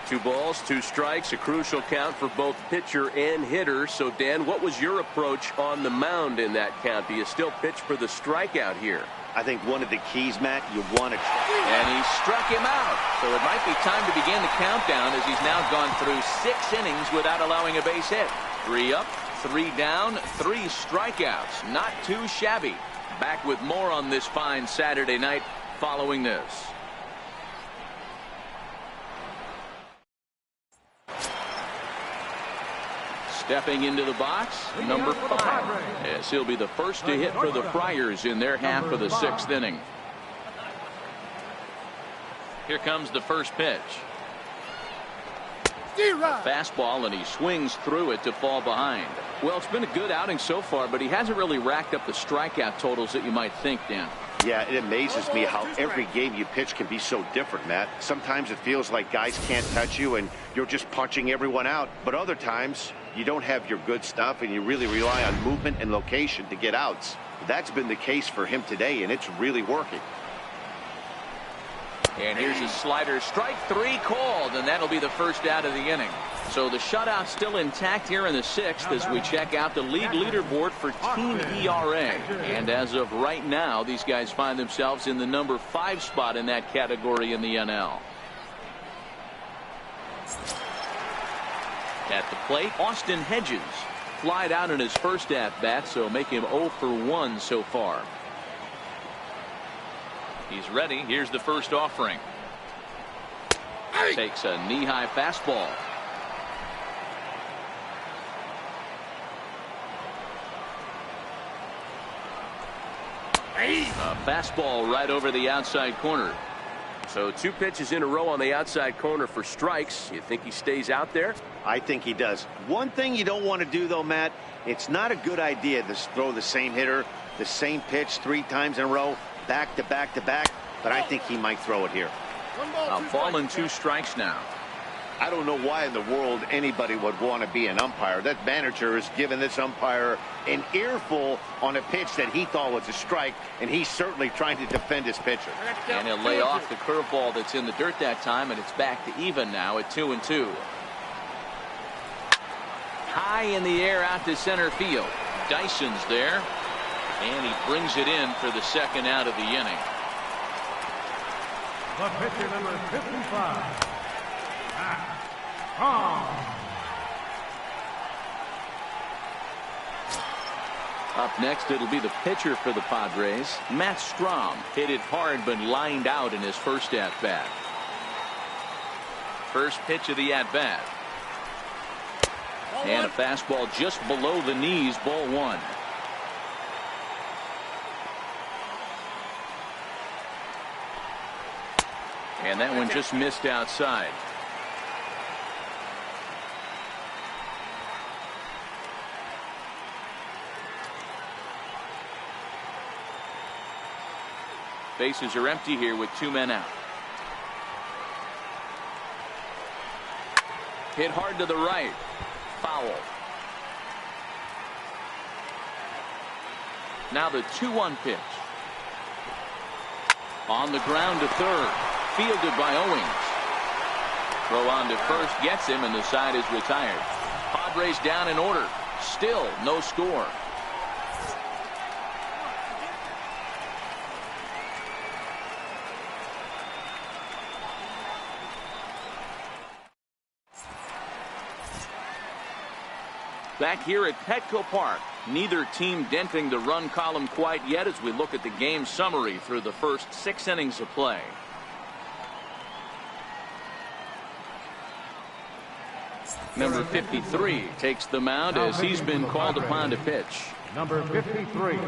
2 balls, 2 strikes, a crucial count for both pitcher and hitter. So, Dan, what was your approach on the mound in that count? Do you still pitch for the strikeout here? I think one of the keys, Matt, you want to try. And he struck him out. So it might be time to begin the countdown as he's now gone through 6 innings without allowing a base hit. 3 up, 3 down, 3 strikeouts. Not too shabby. Back with more on this fine Saturday night following this. Stepping into the box, number 5. Yes, he'll be the first to hit for the Friars in their half of the 6th inning. Here comes the first pitch. A fastball, and he swings through it to fall behind. Well, it's been a good outing so far, but he hasn't really racked up the strikeout totals that you might think, Dan. Yeah, it amazes me how every game you pitch can be so different, Matt. Sometimes it feels like guys can't touch you and you're just punching everyone out. But other times you don't have your good stuff and you really rely on movement and location to get outs. That's been the case for him today, and it's really working. And here's a slider, strike 3 called, and that'll be the first out of the inning. So the shutout still intact here in the 6th as we check out the league leaderboard for team ERA. And as of right now, these guys find themselves in the number 5 spot in that category in the NL. At the plate, Austin Hedges flied out in his first at-bat, so make him 0 for 1 so far. He's ready. Here's the first offering. Takes a knee-high fastball. A fastball right over the outside corner. So 2 pitches in a row on the outside corner for strikes. You think he stays out there? I think he does. One thing you don't want to do, though, Matt, it's not a good idea to throw the same hitter, the same pitch 3 times in a row, back to back to back, but I think he might throw it here. A ball and 2 strikes now. I don't know why in the world anybody would want to be an umpire. That manager has given this umpire an earful on a pitch that he thought was a strike, and he's certainly trying to defend his pitcher. And he'll lay off the curveball that's in the dirt that time, and it's back to even now at 2-2. High in the air out to center field. Dyson's there, and he brings it in for the 2nd out of the inning. The pitcher, number 55. Up next, it'll be the pitcher for the Padres, Matt Strahm. Hit it hard but lined out in his first at-bat. First pitch of the at-bat. And a fastball just below the knees, ball 1. And that one just missed outside. Bases are empty here with 2 men out. Hit hard to the right. Foul. Now the 2-1 pitch. On the ground to third. Fielded by Owings. Throw on to first gets him, and the side is retired. Padres down in order. Still no score. Back here at Petco Park, neither team denting the run column quite yet as we look at the game summary through the first 6 innings of play. Number 53 takes the mound as he's been called upon to pitch. Number 53.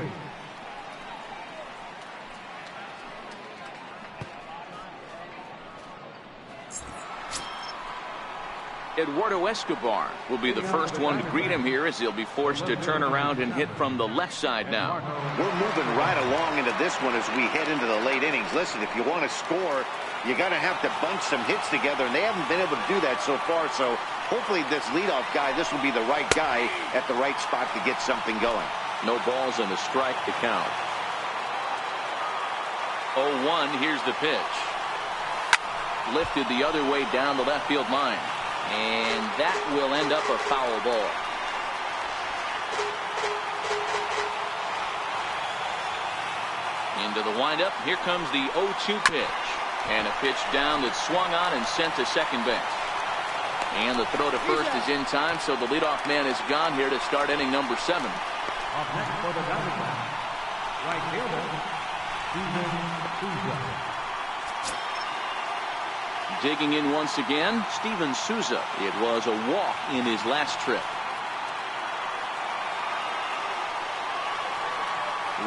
Eduardo Escobar will be the first one to greet him here as he'll be forced to turn around and hit from the left side now. We're moving right along into this one as we head into the late innings. Listen, if you want to score, you got to have to bunch some hits together, and they haven't been able to do that so far. So hopefully this leadoff guy, this will be the right guy at the right spot to get something going. No balls and a strike to count. 0-1, here's the pitch. Lifted the other way down the left field line. And that will end up a foul ball. Into the windup. Here comes the 0-2 pitch. And a pitch down that's swung on and sent to second base. And the throw to first is in time, so the leadoff man is gone here to start inning number 7. Up next for the Diamondbacks, right fielder, Steven Souza. Digging in once again, Steven Souza. It was a walk in his last trip.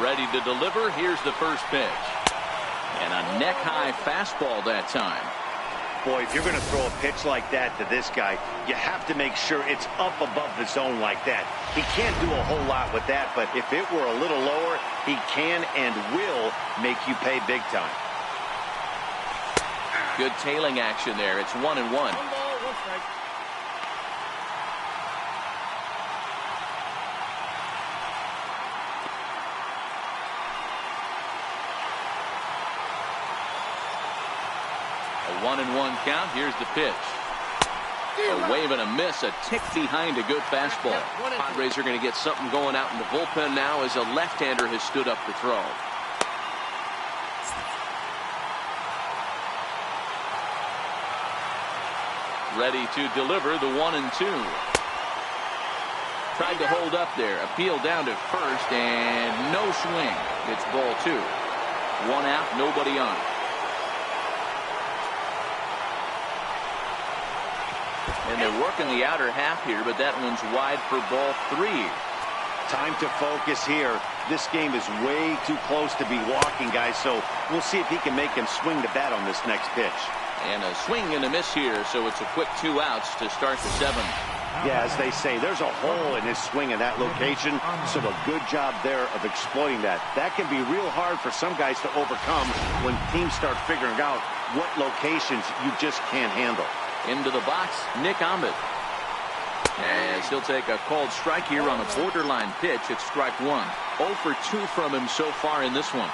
Ready to deliver. Here's the first pitch. And a neck-high fastball that time. Boy, if you're going to throw a pitch like that to this guy, you have to make sure it's up above the zone like that. He can't do a whole lot with that, but if it were a little lower, he can and will make you pay big time. Good tailing action there. It's 1-1. 1 ball, 1 strike. A 1-1 count. Here's the pitch. A wave and a miss. A tick behind a good fastball. Padres are going to get something going out in the bullpen now as a left-hander has stood up to throw. Ready to deliver the 1-2. Tried to hold up there. Appeal down to first and no swing. It's ball 2. 1 out, nobody on. And they're working the outer half here, but that one's wide for ball 3. Time to focus here. This game is way too close to be walking, guys, so we'll see if he can make him swing the bat on this next pitch. And a swing and a miss here, so it's a quick 2 outs to start the 7th. Yeah, as they say, there's a hole in his swing in that location, so a good job there of exploiting that. That can be real hard for some guys to overcome when teams start figuring out what locations you just can't handle. Into the box, Nick Ahmed. As he'll take a called strike here on a borderline pitch. It's strike 1. 0 for 2 from him so far in this one.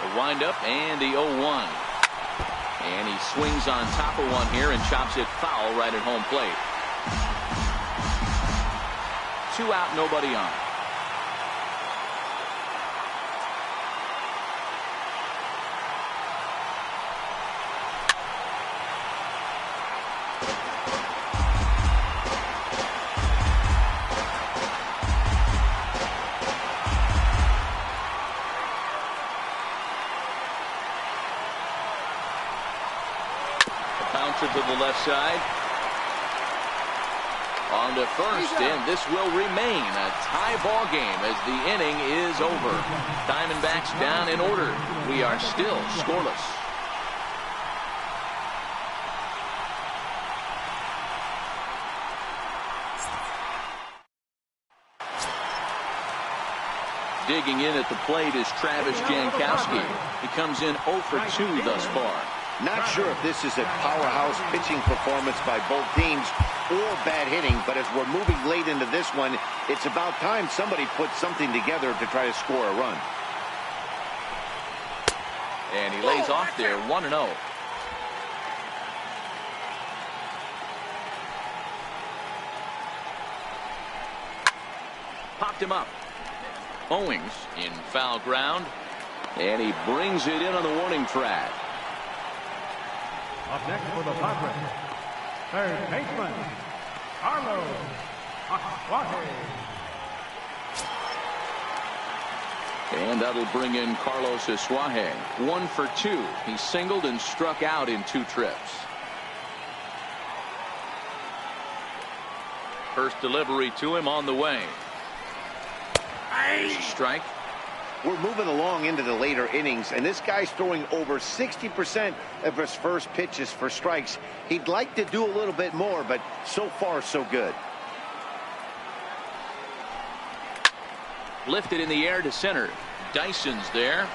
The windup and the 0-1. And he swings on top of one here and chops it foul right at home plate. 2 out, nobody on. To the left side. On to first, and this will remain a tie ball game as the inning is over. Diamondbacks down in order. We are still scoreless. Digging in at the plate is Travis Jankowski. He comes in 0 for 2 thus far. Not sure if this is a powerhouse pitching performance by both teams or bad hitting, but as we're moving late into this one, it's about time somebody puts something together to try to score a run. And he lays off there, 1-0. Popped him up. Owings in foul ground, and he brings it in on the warning track. Up next for the Padres, third baseman, Hallo. And that'll bring in Carlos Asuaje. 1 for 2. He singled and struck out in 2 trips. First delivery to him on the way. Strike. We're moving along into the later innings, and this guy's throwing over 60% of his first pitches for strikes. He'd like to do a little bit more, but so far so good. Lifted in the air to center. Dyson's there.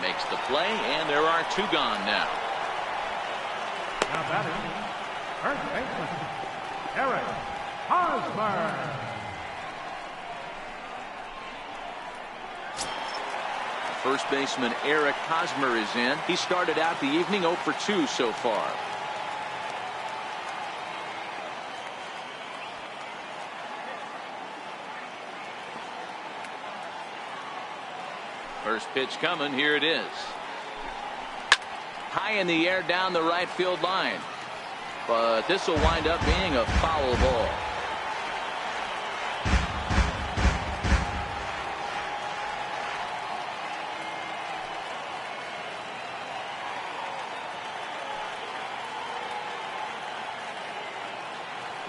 Makes the play, and there are 2 gone now. Now batting, first baseman, Eric Hosmer. First baseman Eric Hosmer is in. He started out the evening 0 for 2 so far. First pitch coming. Here it is. High in the air down the right field line. But this will wind up being a foul ball.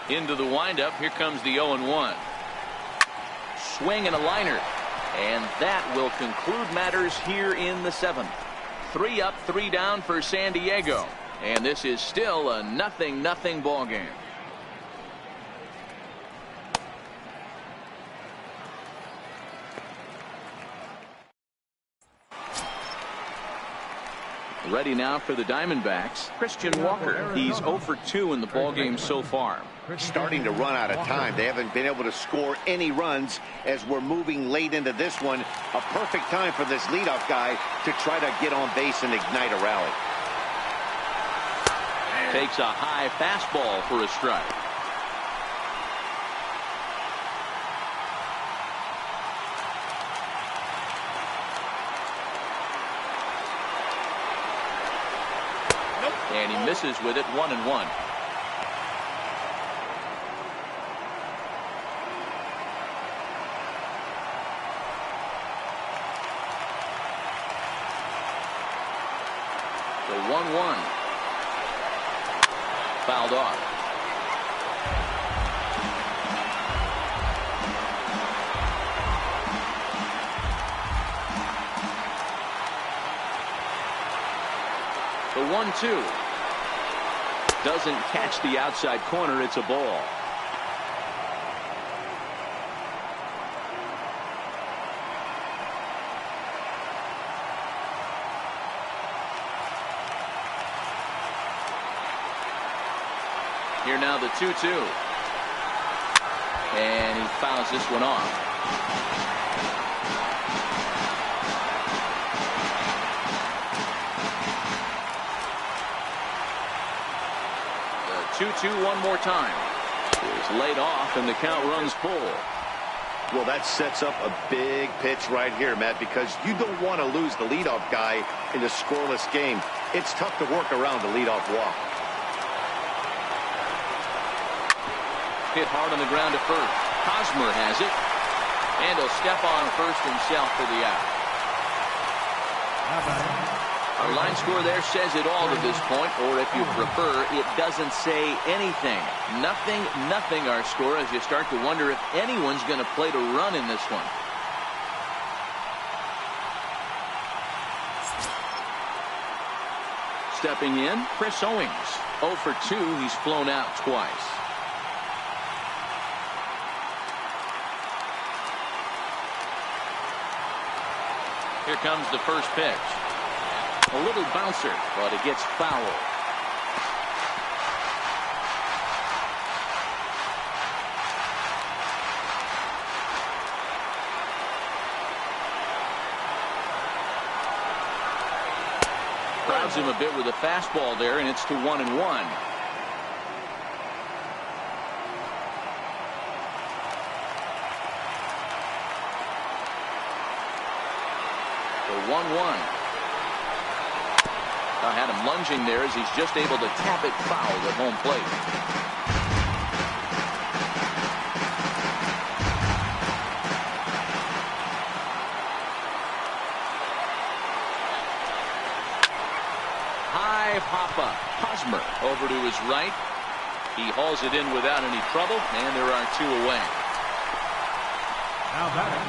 Into the windup. Here comes the 0-1. Swing and a liner. And that will conclude matters here in the 7th. 3 up, 3 down for San Diego. And this is still a 0-0 ball game. Ready now for the Diamondbacks. Christian Walker. He's 0 for 2 in the ball game so far. Starting to run out of time. They haven't been able to score any runs as we're moving late into this one. A perfect time for this leadoff guy to try to get on base and ignite a rally. Takes a high fastball for a strike. And he misses with it. 1-1. The 1-1. Fouled off. The 1-2. Doesn't catch the outside corner. It's a ball. Here now the 2-2. And he fouls this one off. The 2-2 one more time. Is laid off and the count runs full. Well, that sets up a big pitch right here, Matt, because you don't want to lose the leadoff guy in a scoreless game. It's tough to work around the leadoff walk. Hit hard on the ground to first. Hosmer has it. And he'll step on first himself for the out. Our line score there says it all to this point, or if you prefer, it doesn't say anything. 0-0 our score as you start to wonder if anyone's going to play to run in this one. Stepping in, Chris Owings. 0 for 2. He's flown out twice. Here comes the first pitch. A little bouncer, but it gets foul. Crowds him a bit with a fastball there, and it's to 1-1. The 1-1. I had him lunging there as he's just able to tap it foul at home plate. High pop-up. Hosmer over to his right. He hauls it in without any trouble, and there are two away. Now batting,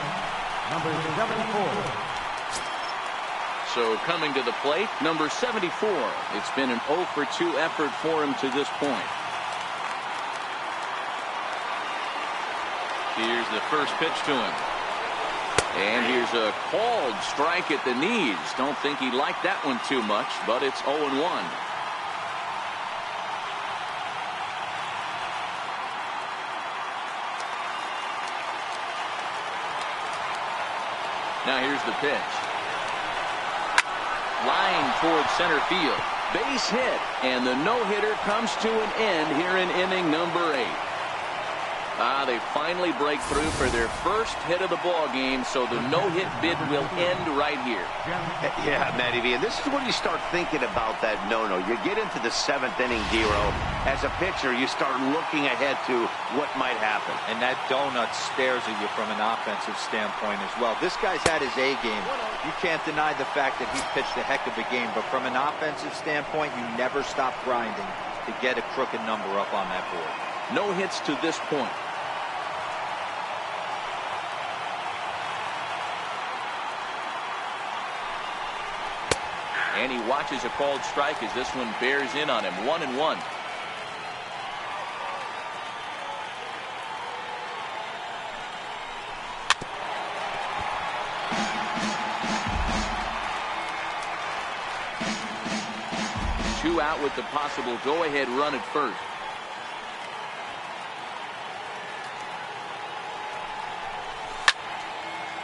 number 74. So coming to the plate, number 74. It's been an 0 for 2 effort for him to this point. Here's the first pitch to him. And here's a called strike at the knees. Don't think he liked that one too much, but it's 0-1. Now here's the pitch. Line towards center field. Base hit, and the no-hitter comes to an end here in inning number 8. They finally break through for their first hit of the ball game, so the no-hit bid will end right here. Yeah, Matty V, and this is when you start thinking about that no-no. You get into the 7th inning, Dero. As a pitcher, you start looking ahead to what might happen. And that donut stares at you from an offensive standpoint as well. This guy's had his A game. You can't deny the fact that he pitched a heck of a game, but from an offensive standpoint, you never stop grinding to get a crooked number up on that board. No hits to this point. And he watches a called strike as this one bears in on him. 1-1. Two out with the possible go-ahead run at first.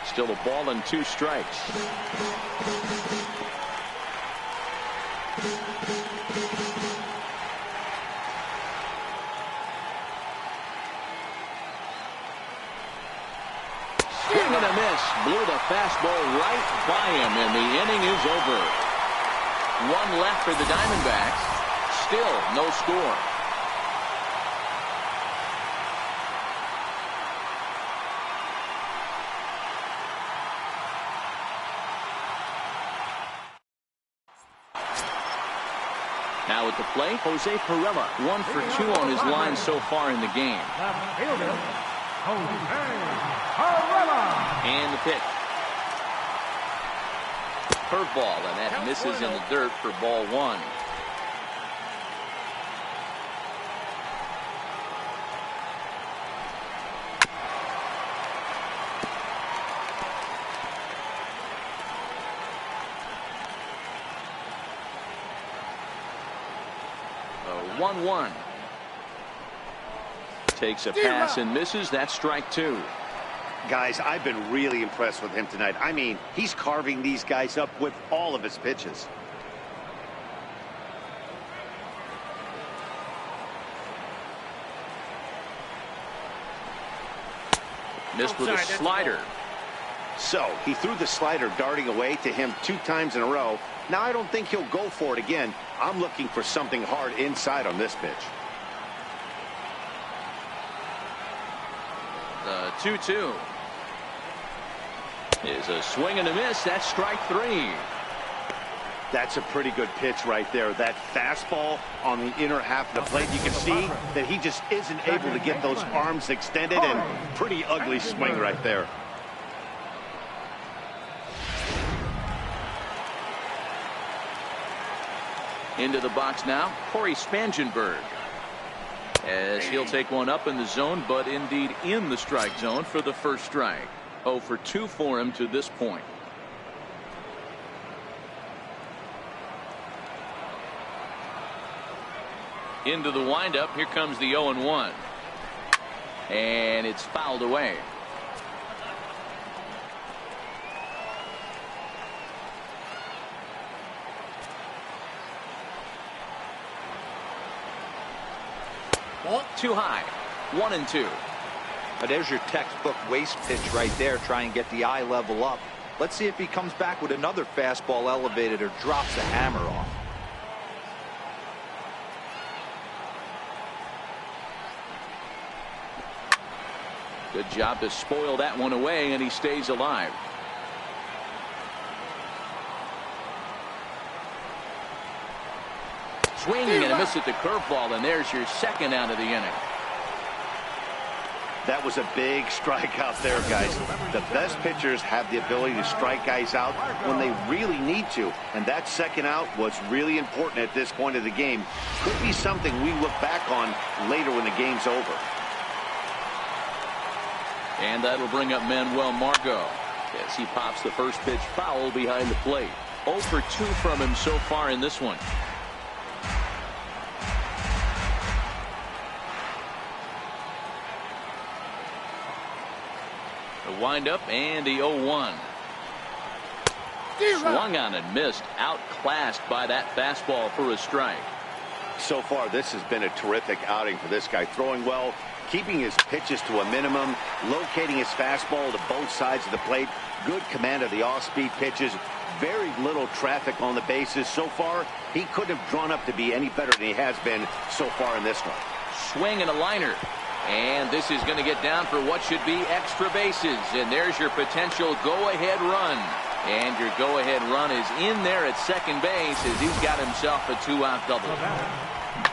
Still a ball and 2 strikes. Swing and a miss. Blew the fastball right by him, and the inning is over. 1 left for the Diamondbacks. Still no score. Now at the plate, Jose Pirela. 1 for 2 on his line so far in the game. Left fielder, Jose Pirela. And the pitch. Curveball, and that misses in the dirt for ball 1. The 1-1. Takes a pass and misses. That's strike 2. Guys, I've been really impressed with him tonight. I mean, he's carving these guys up with all of his pitches. Missed with a slider. So, he threw the slider darting away to him 2 times in a row. Now, I don't think he'll go for it again. I'm looking for something hard inside on this pitch. The 2-2 is a swing and a miss. That's strike 3. That's a pretty good pitch right there. That fastball on the inner half of the plate. You can see that he just isn't able to get those arms extended, and pretty ugly swing right there. Into the box now, Corey Spangenberg. As he'll take one up in the zone, but indeed in the strike zone for the first strike. 0 for 2 for him to this point. Into the windup. Here comes the 0-1. And it's fouled away. Too high. 1-2. But there's your textbook waste pitch right there. Try and get the eye level up. Let's see if he comes back with another fastball elevated or drops the hammer off. Good job to spoil that one away, and he stays alive. Swinging and a miss at the curveball, and there's your second out of the inning. That was a big strikeout there, guys. The best pitchers have the ability to strike guys out when they really need to, and that second out was really important at this point of the game. Could be something we look back on later when the game's over. And that'll bring up Manuel Margot as he pops the first pitch foul behind the plate. 0 for 2 from him so far in this one. The windup and the 0-1. Swung on and missed. Outclassed by that fastball for a strike. So far, this has been a terrific outing for this guy. Throwing well, keeping his pitches to a minimum, locating his fastball to both sides of the plate. Good command of the off-speed pitches. Very little traffic on the bases. So far, he couldn't have drawn up to be any better than he has been so far in this one. Swing and a liner. And this is going to get down for what should be extra bases. And there's your potential go-ahead run. And your go-ahead run is in there at second base as he's got himself a 2-out double.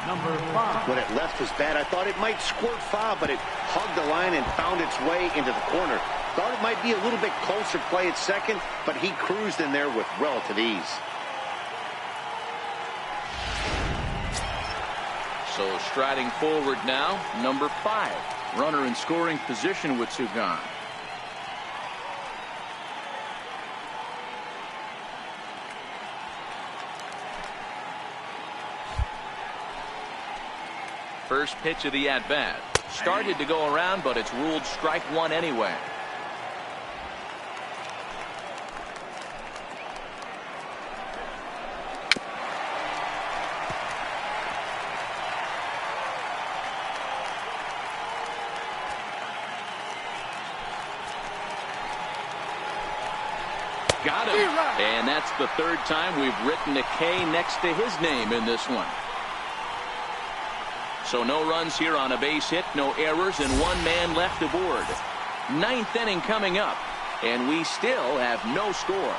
Number 5. When it left his bat, I thought it might squirt foul, but it hugged the line and found its way into the corner. Thought it might be a little bit closer play at second, but he cruised in there with relative ease. So striding forward now, number 5. Runner in scoring position with 2 gone. First pitch of the at-bat. Started to go around, but it's ruled strike 1 anyway. Got him. And that's the 3rd time we've written a K next to his name in this one. So no runs here on a base hit, no errors, and 1 man left aboard. 9th inning coming up, and we still have no score.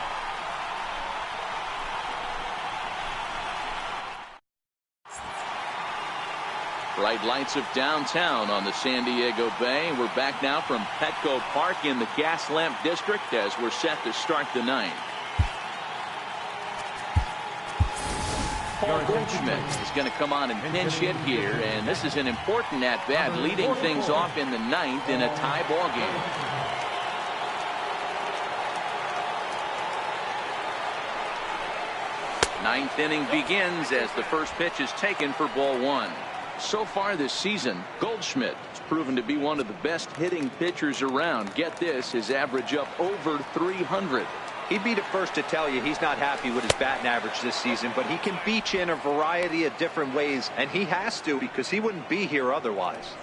Bright lights of downtown on the San Diego Bay. We're back now from Petco Park in the Gas Lamp District as we're set to start the 9th. Paul Goldschmidt is going to come on and pinch hit here, and this is an important at-bat, leading things off in the 9th in a tie ball game. Ninth inning begins as the first pitch is taken for ball 1. So far this season, Goldschmidt has proven to be one of the best hitting pitchers around. Get this, his average up over 300. He'd be the first to tell you he's not happy with his batting average this season, but he can beat you in a variety of different ways, and he has to because he wouldn't be here otherwise.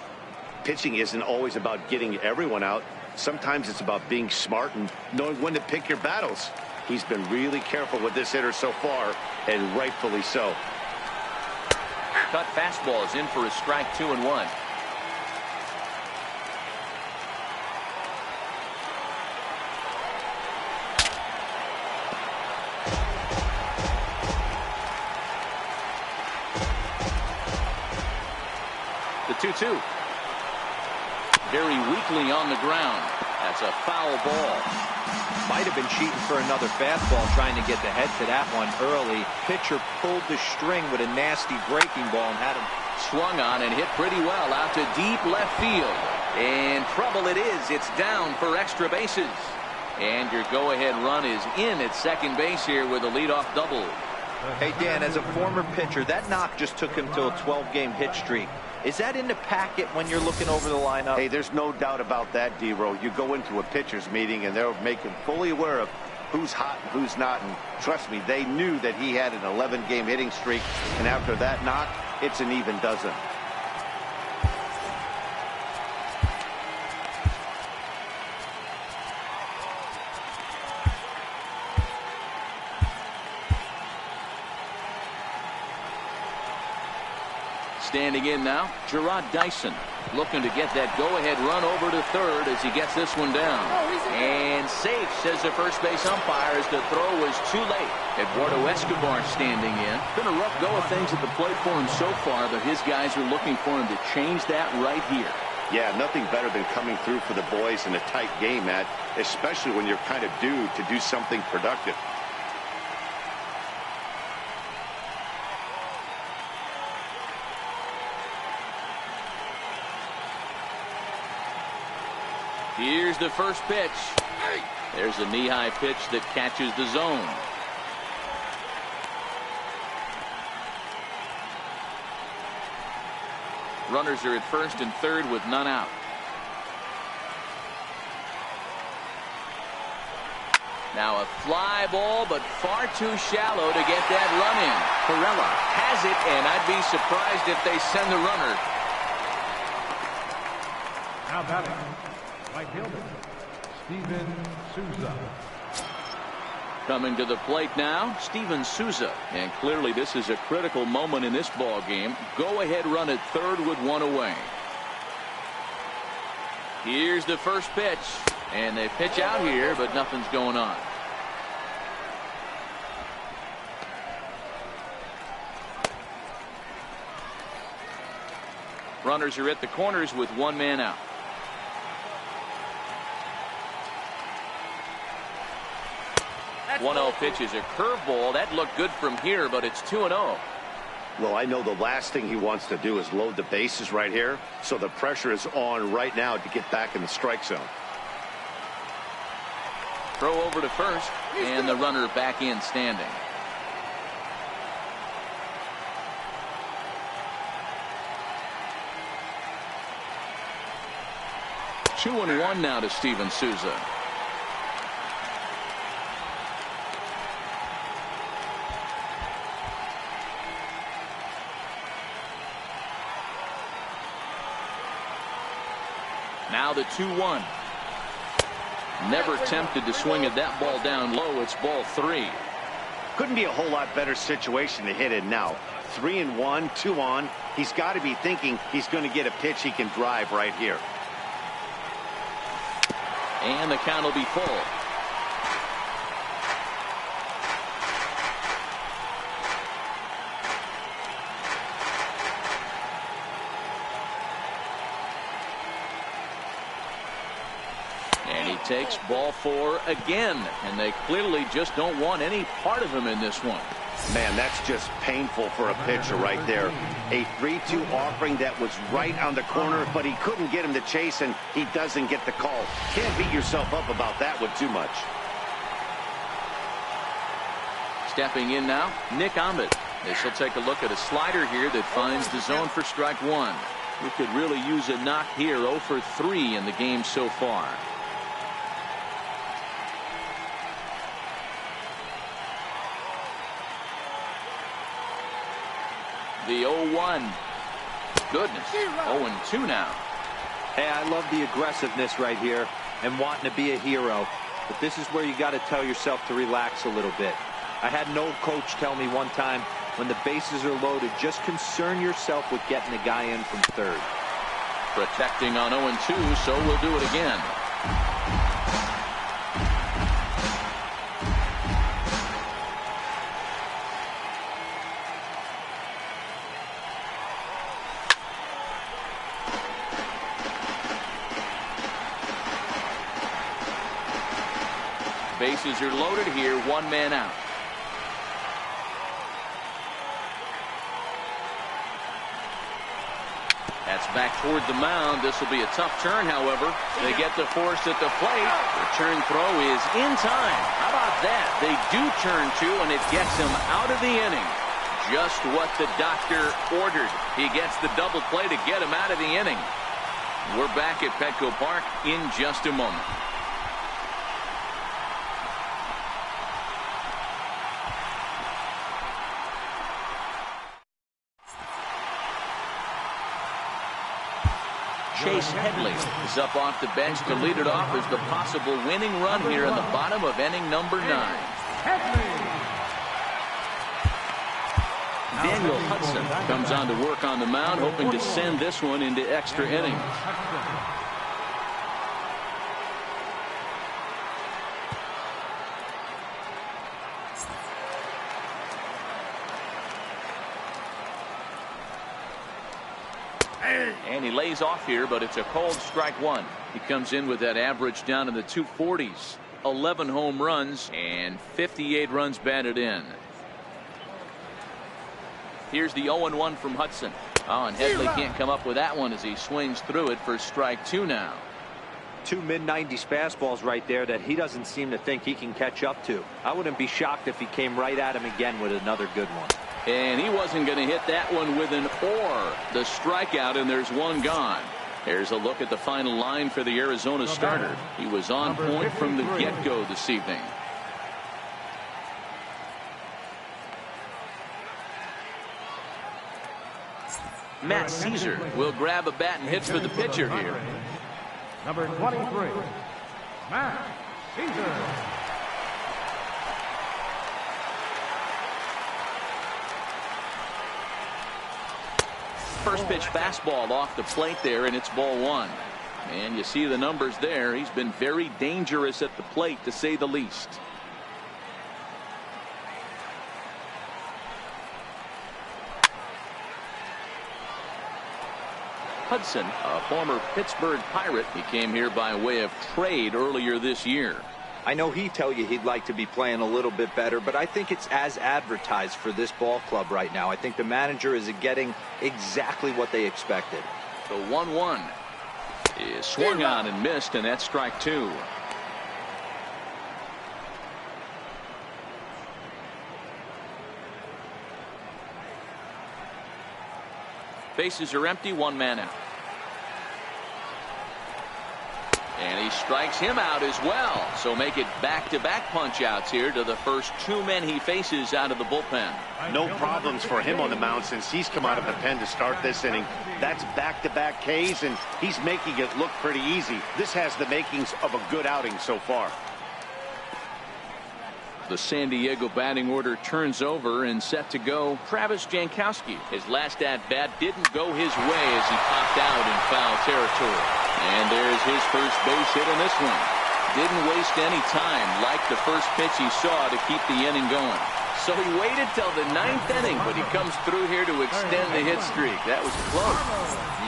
Pitching isn't always about getting everyone out. Sometimes it's about being smart and knowing when to pick your battles. He's been really careful with this hitter so far, and rightfully so. Cut fastball is in for a strike, 2-1. The 2-2. Very weakly on the ground. That's a foul ball. Might have been cheating for another fastball, trying to get the head to that one early. Pitcher pulled the string with a nasty breaking ball and had him swung on and hit pretty well out to deep left field. And trouble it is. It's down for extra bases. And your go-ahead run is in at second base here with a leadoff double. Hey, Dan, as a former pitcher, that knock just took him to a 12-game hit streak. Is that in the packet when you're looking over the lineup? Hey, there's no doubt about that, D-Row. You go into a pitcher's meeting, and they'll make him fully aware of who's hot and who's not. And trust me, they knew that he had an 11-game hitting streak. And after that knock, it's an even dozen. Standing in now, Gerard Dyson, looking to get that go-ahead run over to third as he gets this one down. And safe, says the first base umpire, as the throw was too late. Eduardo Escobar standing in. Been a rough go of things at the plate for him so far, but his guys are looking for him to change that right here. Yeah, nothing better than coming through for the boys in a tight game, Matt, especially when you're kind of due to do something productive. Here's the first pitch. There's a knee-high pitch that catches the zone. Runners are at first and third with none out. Now a fly ball, but far too shallow to get that run in. Perella has it, and I'd be surprised if they send the runner. Now batting, right fielder, Steven Souza. Coming to the plate now, Steven Souza. And clearly this is a critical moment in this ball game. Go ahead run at third with one away. Here's the first pitch. And they pitch out here, but nothing's going on. Runners are at the corners with one man out. That's 1-0 pitch is a curveball. That looked good from here, but it's 2-0. Well, I know the last thing he wants to do is load the bases right here, so the pressure is on right now to get back in the strike zone. Throw over to first, and the runner back in standing. Two and one now to Steven Souza. Now the 2-1. Never tempted to swing at that ball down low. It's ball 3. Couldn't be a whole lot better situation to hit it now. 3-1, 2 on. He's got to be thinking he's going to get a pitch he can drive right here. And the count will be full. And he takes ball 4 again, and they clearly just don't want any part of him in this one. Man, that's just painful for a pitcher right there. A 3-2 offering that was right on the corner, but he couldn't get him to chase, and he doesn't get the call. Can't beat yourself up about that one too much. Stepping in now, Nick Ahmed. This will take a look at a slider here that finds the zone for strike 1. We could really use a knock here. 0 for 3 in the game so far. The 0-1. Goodness. 0-2 now. Hey, I love the aggressiveness right here and wanting to be a hero. But this is where you got to tell yourself to relax a little bit. I had an old coach tell me one time, when the bases are loaded, just concern yourself with getting the guy in from third. Protecting on 0-2, so we'll do it again. Bases are loaded here, one man out. That's back toward the mound. This will be a tough turn, however. They get the force at the plate. Return throw is in time. How about that, they do turn two, and it gets him out of the inning. Just what the doctor ordered. He gets the double play to get him out of the inning. We're back at Petco Park in just a moment. Chase Headley is up off the bench to lead it off as the possible winning run here in the bottom of inning number 9. Daniel Hudson comes on to work on the mound, hoping to send this one into extra innings. And he lays off here, but it's a called strike one. He comes in with that average down in the 240s. 11 home runs and 58 runs batted in. Here's the 0-1 from Hudson. Oh, and Headley can't come up with that one as he swings through it for strike two now. 2 mid-90s fastballs right there that he doesn't seem to think he can catch up to. I wouldn't be shocked if he came right at him again with another good one. And he wasn't going to hit that one with an or. The strikeout, and there's one gone. There's a look at the final line for the Arizona starter. He was on point from the get-go this evening. Matt Caesar will grab a bat and hit for the pitcher here. Number 23, Matt Caesar. First pitch fastball off the plate there, and it's ball one. And you see the numbers there. He's been very dangerous at the plate, to say the least. Hudson, a former Pittsburgh Pirate, he came here by way of trade earlier this year. I know he'd tell you he'd like to be playing a little bit better, but I think it's as advertised for this ball club right now. I think the manager is getting exactly what they expected. The 1-1 is swung on and missed, and that's strike two. Bases are empty, one man out. And he strikes him out as well. So make it back-to-back punch-outs here to the first two men he faces out of the bullpen. No problems for him on the mound since he's come out of the pen to start this inning. That's back-to-back Ks, and he's making it look pretty easy. This has the makings of a good outing so far. The San Diego batting order turns over and set to go Travis Jankowski. His last at-bat didn't go his way as he popped out in foul territory. And there's his first base hit in this one. Didn't waste any time, like the first pitch he saw, to keep the inning going. So he waited till the 9th inning, but he comes through here to extend the hit streak. That was close.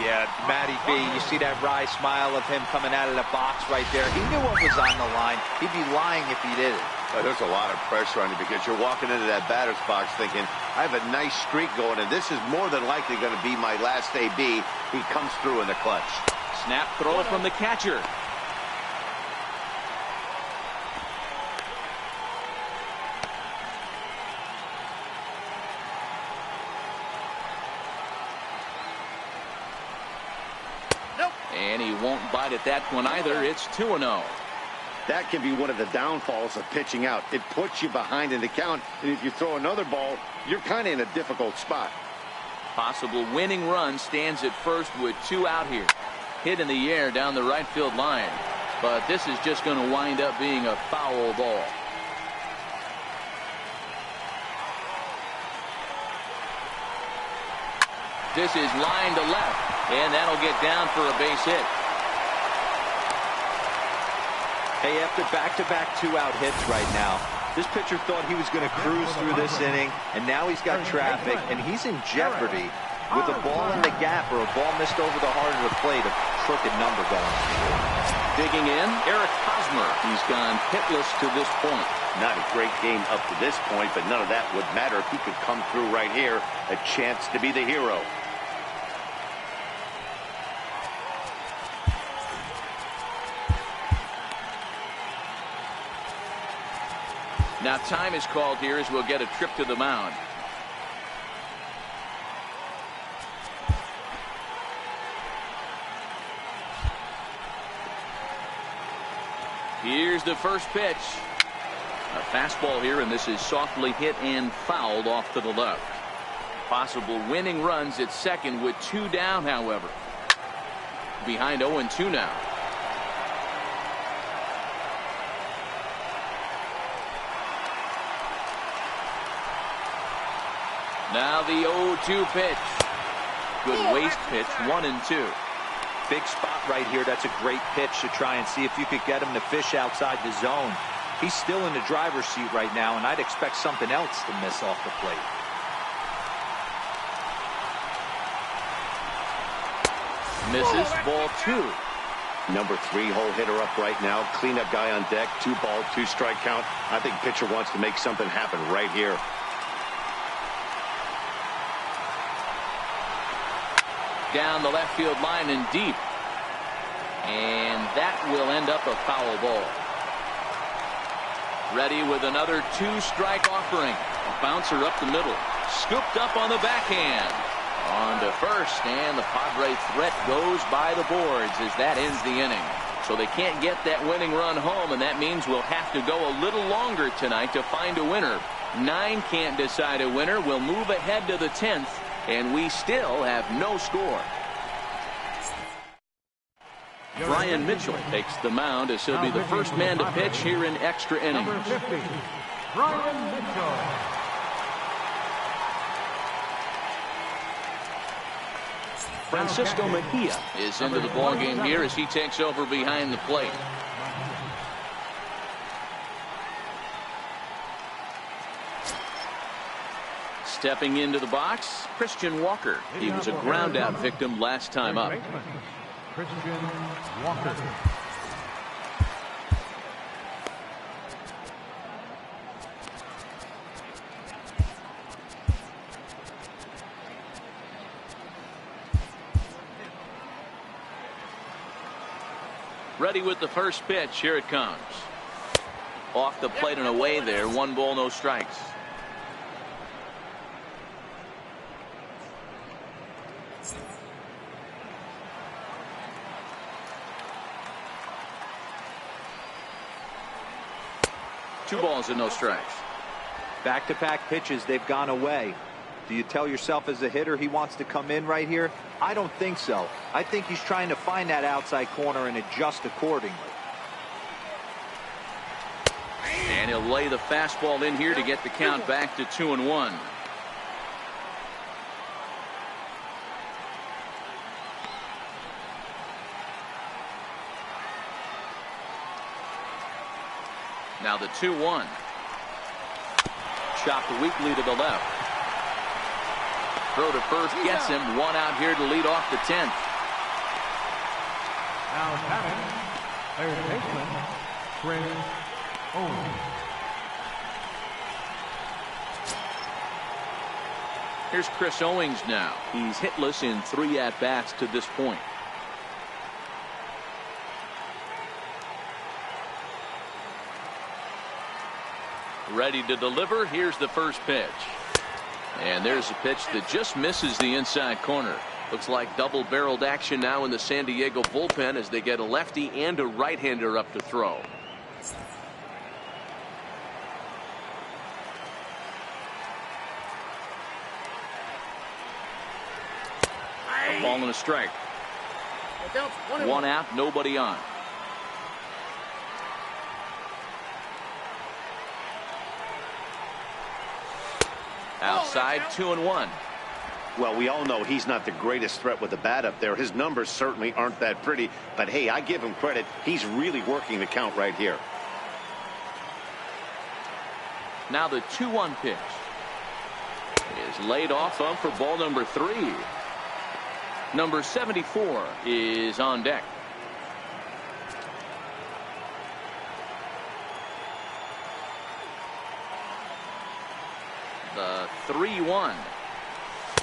Yeah, Matty B, you see that wry smile of him coming out of the box right there. He knew what was on the line. He'd be lying if he did it. There's a lot of pressure on you because you're walking into that batter's box thinking, I have a nice streak going, and this is more than likely going to be my last AB. He comes through in the clutch. Snap throw from the catcher. And he won't bite at that one either. It's 2-0. That can be one of the downfalls of pitching out. It puts you behind in the count, and if you throw another ball, you're kind of in a difficult spot. Possible winning run stands at first with two out here. Hit in the air down the right field line. But this is just going to wind up being a foul ball. This is line to left, and that'll get down for a base hit. Hey, after back-to-back two-out hits right now, this pitcher thought he was going to cruise through this inning, and now he's got traffic, and he's in jeopardy with a ball in the gap or a ball missed over the heart of the plate, a crooked number going. Digging in, Eric Hosmer. He's gone hitless to this point. Not a great game up to this point, but none of that would matter if he could come through right here. A chance to be the hero. Now time is called here as we'll get a trip to the mound. Here's the first pitch. A fastball here, and this is softly hit and fouled off to the left. Possible winning runs at second with 2 down, however. Behind 0-2 now. Now the 0-2 pitch. Good waste pitch, 1-2. Big spot right here. That's a great pitch to try and see if you could get him to fish outside the zone. He's still in the driver's seat right now, and I'd expect something else to miss off the plate. Misses, ball 2. Number 3 hole hitter up right now. Cleanup guy on deck. 2 ball, 2 strike count. I think pitcher wants to make something happen right here. Down the left field line and deep. And that will end up a foul ball. Ready with another 2-strike offering. A bouncer up the middle. Scooped up on the backhand. On to first, and the Padre threat goes by the boards as that ends the inning. So they can't get that winning run home, and that means we'll have to go a little longer tonight to find a winner. 9 can't decide a winner. We'll move ahead to the 10th, and we still have no score. Brian Mitchell takes the mound as he'll be the first man to pitch here in extra innings. Number 50, Brian Mitchell. Francisco Mejia is into the ballgame here as he takes over behind the plate. Stepping into the box, Christian Walker. He was a ground out victim last time up. Christian Walker. Ready with the first pitch. Here it comes. Off the plate and away there. 1 ball, no strikes. Two balls and no strikes. Back-to-back pitches, they've gone away. Do you tell yourself as a hitter he wants to come in right here? I don't think so. I think he's trying to find that outside corner and adjust accordingly. And he'll lay the fastball in here to get the count back to 2-1. Now the 2-1. Chopped weakly to the left. Throw to first gets him. 1 out here to lead off the 10th. Now batting, third baseman, Chris Owens. Here's Chris Owens now. He's hitless in 3 at-bats to this point. Ready to deliver. Here's the first pitch. And there's a pitch that just misses the inside corner. Looks like double-barreled action now in the San Diego bullpen as they get a lefty and a right-hander up to throw. A ball and a strike. 1 out, nobody on. Outside, 2-1. Well, we all know he's not the greatest threat with the bat up there. His numbers certainly aren't that pretty. But, hey, I give him credit. He's really working the count right here. Now the 2-1 pitch is laid off of for ball number 3. Number 74 is on deck. The 3-1.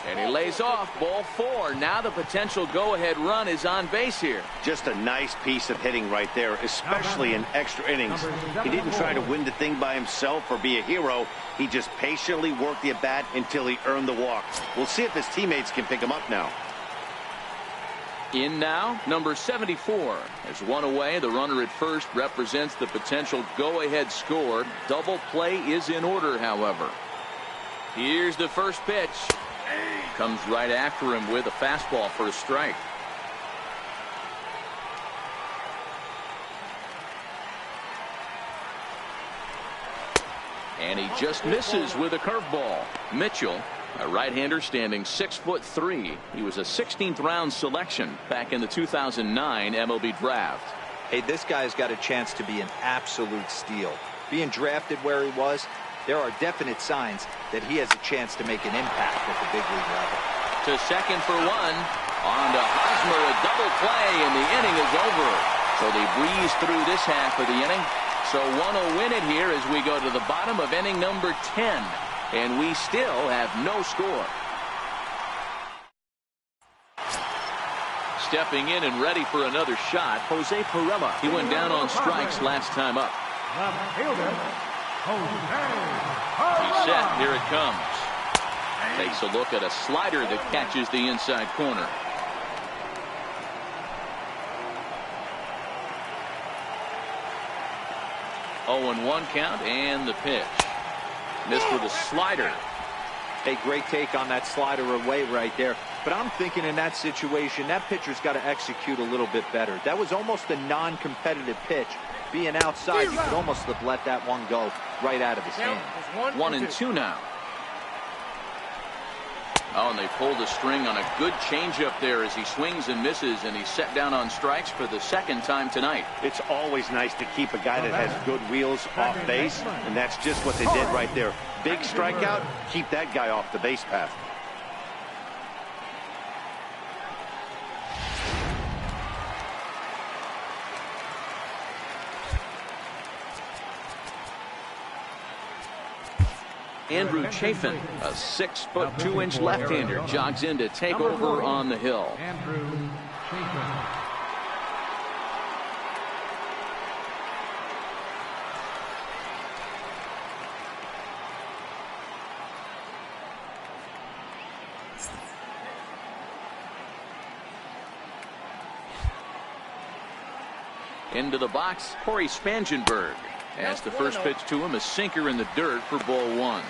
And he lays off, ball 4. Now the potential go-ahead run is on base here. Just a nice piece of hitting right there, especially in extra innings. He didn't try to win the thing by himself or be a hero. He just patiently worked the at-bat until he earned the walk. We'll see if his teammates can pick him up now. In now, number 74. There's one away. The runner at first represents the potential go-ahead score. Double play is in order, however. Here's the first pitch. Comes right after him with a fastball for a strike. And he just misses with a curveball. Mitchell, a right-hander standing 6'3". He was a 16th round selection back in the 2009 MLB draft. Hey, this guy's got a chance to be an absolute steal. Being drafted where he was, there are definite signs that he has a chance to make an impact at the big league level. To second for 1. On to Hosmer, a double play, and the inning is over. So they breeze through this half of the inning. So one will win it here as we go to the bottom of inning number 10. And we still have no score. Stepping in and ready for another shot, Jose Pirela. He went down on strikes last time up. Left fielder, He's set. Here it comes. Takes a look at a slider that catches the inside corner. Oh, and 1 count, and the pitch. Missed with a slider. A great take on that slider away right there. But I'm thinking in that situation, that pitcher's got to execute a little bit better. That was almost a non-competitive pitch. Being outside, you could almost have let that one go right out of his hand. 1-2 now. Oh, and they pulled the string on a good changeup there as he swings and misses, and he's set down on strikes for the second time tonight. It's always nice to keep a guy that has good wheels off base, and that's just what they did right there. Big strikeout, keep that guy off the base path. Andrew Chafin, a 6'2" left-hander, jogs in to take over on the hill. Andrew Chafin. Into the box, Corey Spangenberg. As the first pitch to him, a sinker in the dirt for ball 1.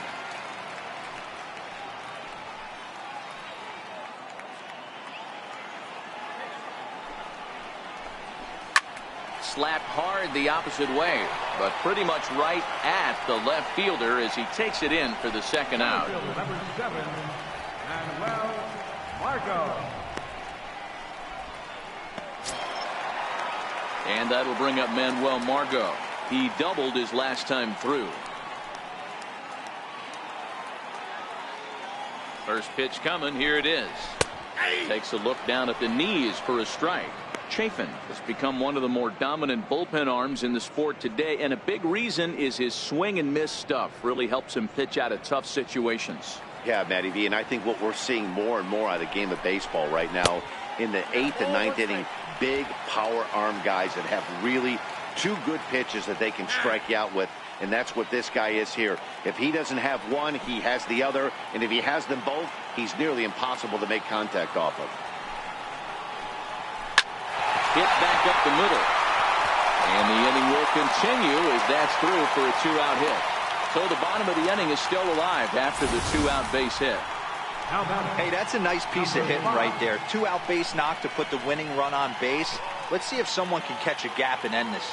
Slapped hard the opposite way, but pretty much right at the left fielder as he takes it in for the second out. Number 7, Manuel Margot. And that'll bring up Manuel Margot. He doubled his last time through. First pitch coming. Here it is. Takes a look down at the knees for a strike. Chafin has become one of the more dominant bullpen arms in the sport today, and a big reason is his swing and miss stuff. Really helps him pitch out of tough situations. Yeah, Matty V, and I think what we're seeing more and more out of the game of baseball right now in the 8th and 9th inning, big power arm guys that have really 2 good pitches that they can strike you out with, and that's what this guy is here. If he doesn't have one, he has the other, and if he has them both, he's nearly impossible to make contact off of. Hit back up the middle, and the inning will continue as that's through for a 2-out hit. So the bottom of the inning is still alive after the 2-out base hit. Hey, that's a nice piece of hitting right there. 2-out base knock to put the winning run on base. Let's see if someone can catch a gap and end this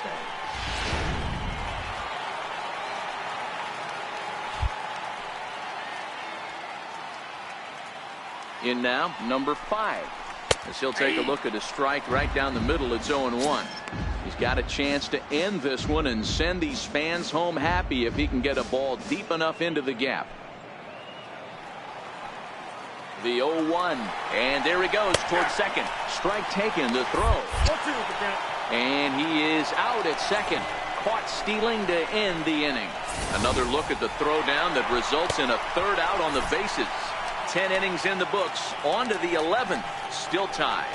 thing. In now, number 5. As he'll take a look at a strike right down the middle. It's 0-1. He's got a chance to end this one and send these fans home happy if he can get a ball deep enough into the gap. The 0-1, and there he goes towards second. Strike taken, the throw. And he is out at second. Caught stealing to end the inning. Another look at the throw down that results in a 3rd out on the bases. 10 innings in the books. On to the 11th. Still tied.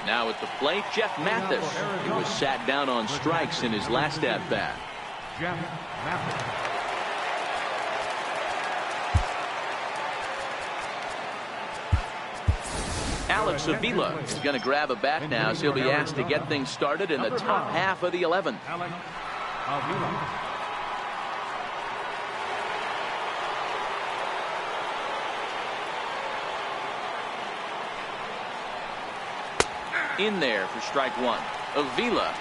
Now at the plate, Jeff Mathis. He was sat down on strikes in his last at-bat. Jeff Mathis. Alex Avila is going to grab a bat now as he'll be asked to get things started in the top half of the 11th. Alex Avila. In there for strike one. Avila,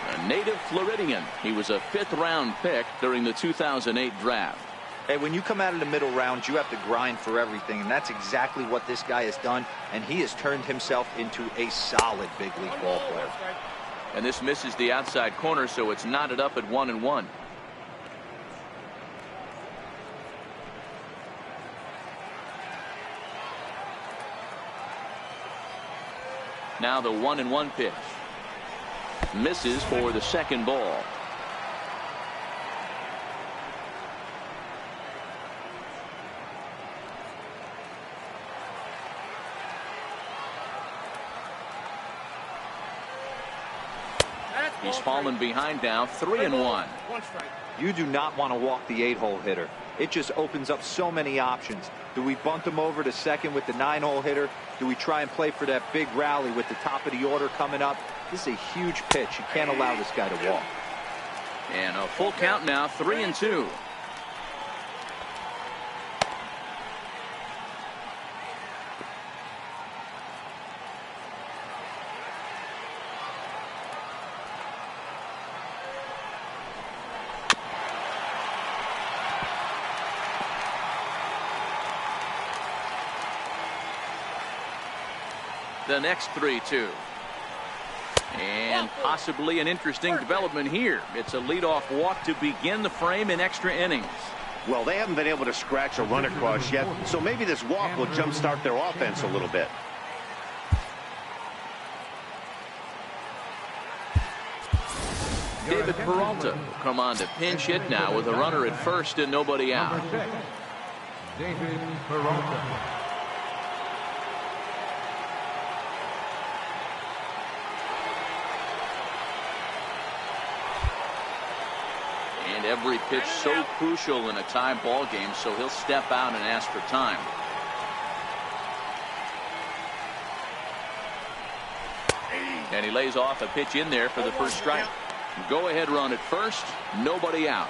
a native Floridian. He was a 5th-round pick during the 2008 draft. Hey, when you come out of the middle rounds, you have to grind for everything, and that's exactly what this guy has done, and he has turned himself into a solid big league ball player. And this misses the outside corner, so it's knotted up at 1-1. Now the 1-1 pitch. Misses for the second ball. He's fallen behind now, 3-1. You do not want to walk the 8-hole hitter. It just opens up so many options. Do we bunt him over to second with the 9-hole hitter? Do we try and play for that big rally with the top of the order coming up? This is a huge pitch. You can't allow this guy to walk. And a full count now, 3-2. The next 3-2. And possibly an interesting development here. It's a leadoff walk to begin the frame in extra innings. Well, they haven't been able to scratch a run across yet, so maybe this walk will jumpstart their offense a little bit. David Peralta will come on to pinch hit now with a runner at first and nobody out. Number 6, David Peralta. And every pitch so crucial in a tie ball game, so he'll step out and ask for time. And he lays off a pitch in there for the first strike. Go ahead run at first, nobody out.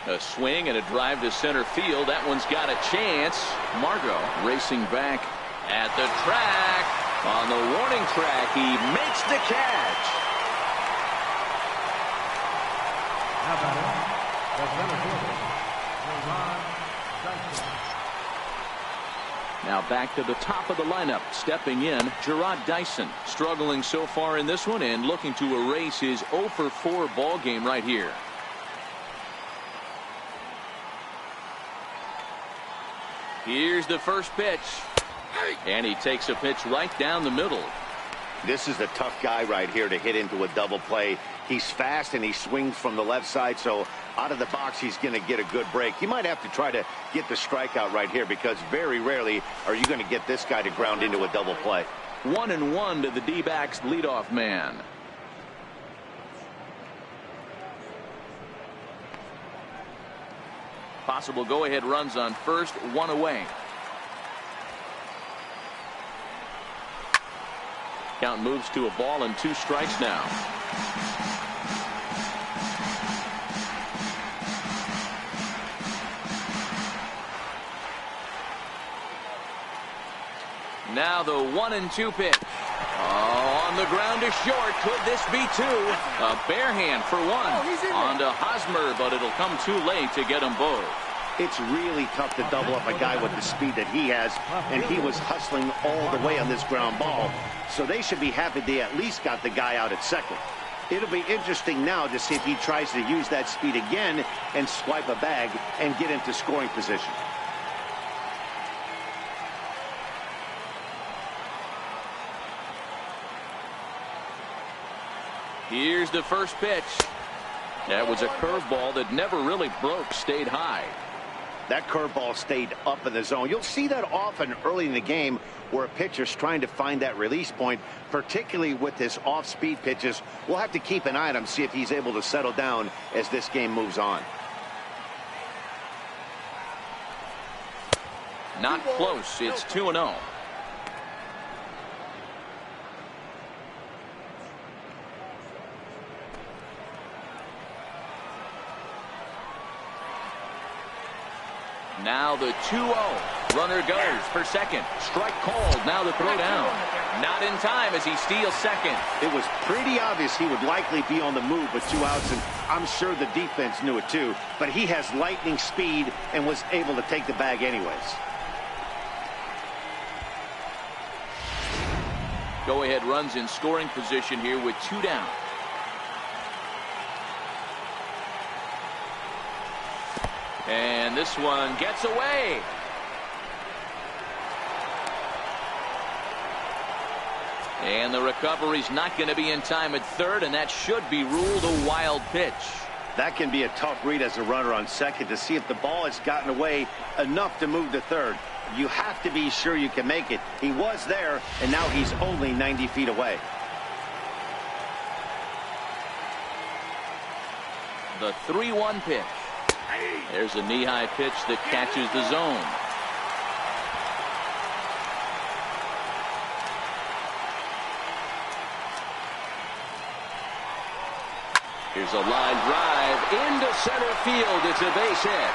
A swing and a drive to center field. That one's got a chance. Margot racing back at the track. On the warning track, he makes the catch. Now batting, the center fielder, Gerard Dyson. Now back to the top of the lineup. Stepping in, Gerard Dyson. Struggling so far in this one and looking to erase his 0-for-4 ball game right here. Here's the first pitch. And he takes a pitch right down the middle. This is a tough guy right here to hit into a double play. He's fast and he swings from the left side, so out of the box he's going to get a good break. You might have to try to get the strikeout right here because very rarely are you going to get this guy to ground into a double play. 1-1 to the D-backs leadoff man. Possible go-ahead runs on first, one away. Count moves to a ball and 2 strikes now. Now the 1-2 pitch. On the ground to short. Could this be 2? A bare hand for 1. On to Hosmer, but it'll come too late to get them both. It's really tough to double up a guy with the speed that he has, and he was hustling all the way on this ground ball. So they should be happy they at least got the guy out at second. It'll be interesting now to see if he tries to use that speed again and swipe a bag and get into scoring position. Here's the first pitch. That was a curveball that never really broke, stayed high. That curveball stayed up in the zone. You'll see that often early in the game where a pitcher's trying to find that release point, particularly with his off-speed pitches. We'll have to keep an eye on him, see if he's able to settle down as this game moves on. Not close. It's 2-0. Now the 2-0. Runner goes for second. Strike called. Now the throw down. Not in time as he steals second. It was pretty obvious he would likely be on the move with 2 outs, and I'm sure the defense knew it too. But he has lightning speed and was able to take the bag anyways. Go-ahead runs in scoring position here with 2 down. And this one gets away. And the recovery's not going to be in time at third, and that should be ruled a wild pitch. That can be a tough read as a runner on second to see if the ball has gotten away enough to move to third. You have to be sure you can make it. He was there, and now he's only 90 feet away. The 3-1 pitch. There's a knee-high pitch that catches the zone. Here's a line drive into center field. It's a base hit.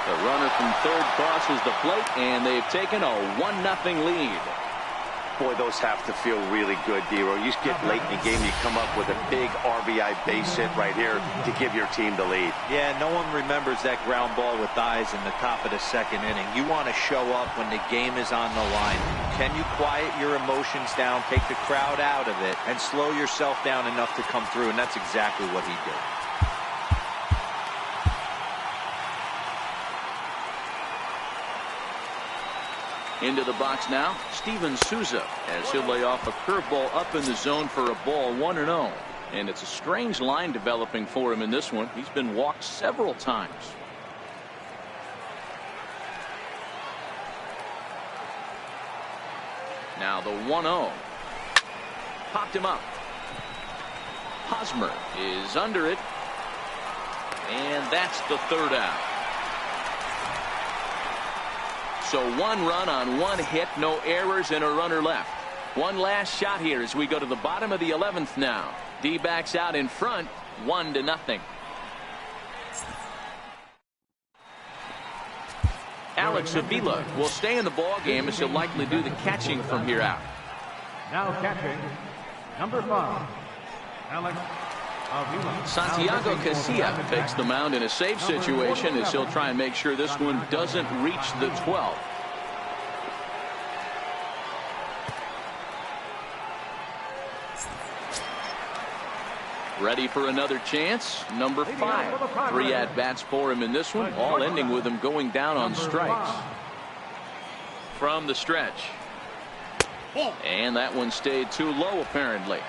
The runner from third crosses the plate, and they've taken a 1-0 lead. Boy, those have to feel really good, Dero. You get late in the game, you come up with a big RBI base hit right here to give your team the lead. Yeah, no one remembers that ground ball with eyes in the top of the second inning. You want to show up when the game is on the line. Can you quiet your emotions down, take the crowd out of it, and slow yourself down enough to come through? And that's exactly what he did. Into the box now, Steven Souza, as he'll lay off a curveball up in the zone for a ball, 1-0. And it's a strange line developing for him in this one. He's been walked several times. Now the 1-0. Popped him up. Hosmer is under it. And that's the third out. So 1 run on 1 hit, no errors, and a runner left. One last shot here as we go to the bottom of the 11th now. D-backs out in front, 1-0. Alex Avila will stay in the ball game as he'll likely do the catching from here out. Now catching, number 5, Alex Avila. Santiago Casilla takes the mound in a safe situation as he'll try and make sure this one doesn't reach the 12th. Ready for another chance. Number 5. 3 at-bats for him in this one, all ending with him going down on strikes. From the stretch. And that one stayed too low, apparently.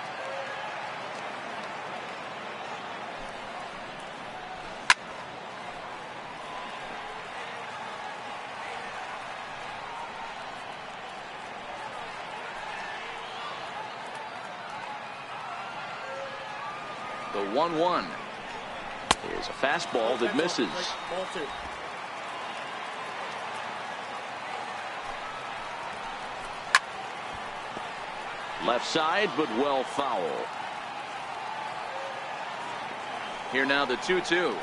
The 1-1 is a fastball that misses. Left side, but well foul. Here now the 2-2.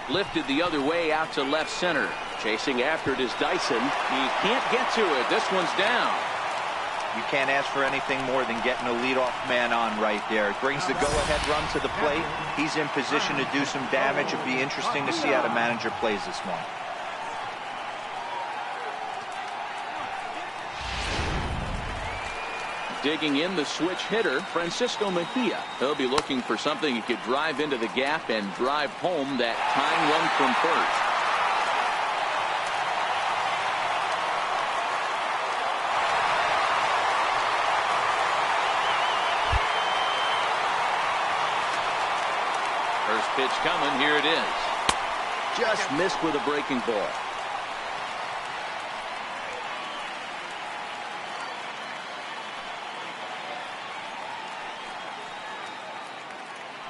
Lifted the other way out to left center. Chasing after it is Dyson. He can't get to it. This one's down. You can't ask for anything more than getting a leadoff man on right there. It brings the go-ahead run to the plate. He's in position to do some damage. It'd be interesting to see how the manager plays this one. Digging in the switch hitter, Francisco Mejia. He'll be looking for something he could drive into the gap and drive home that tying run from first. Pitch coming. Here it is. Just missed with a breaking ball.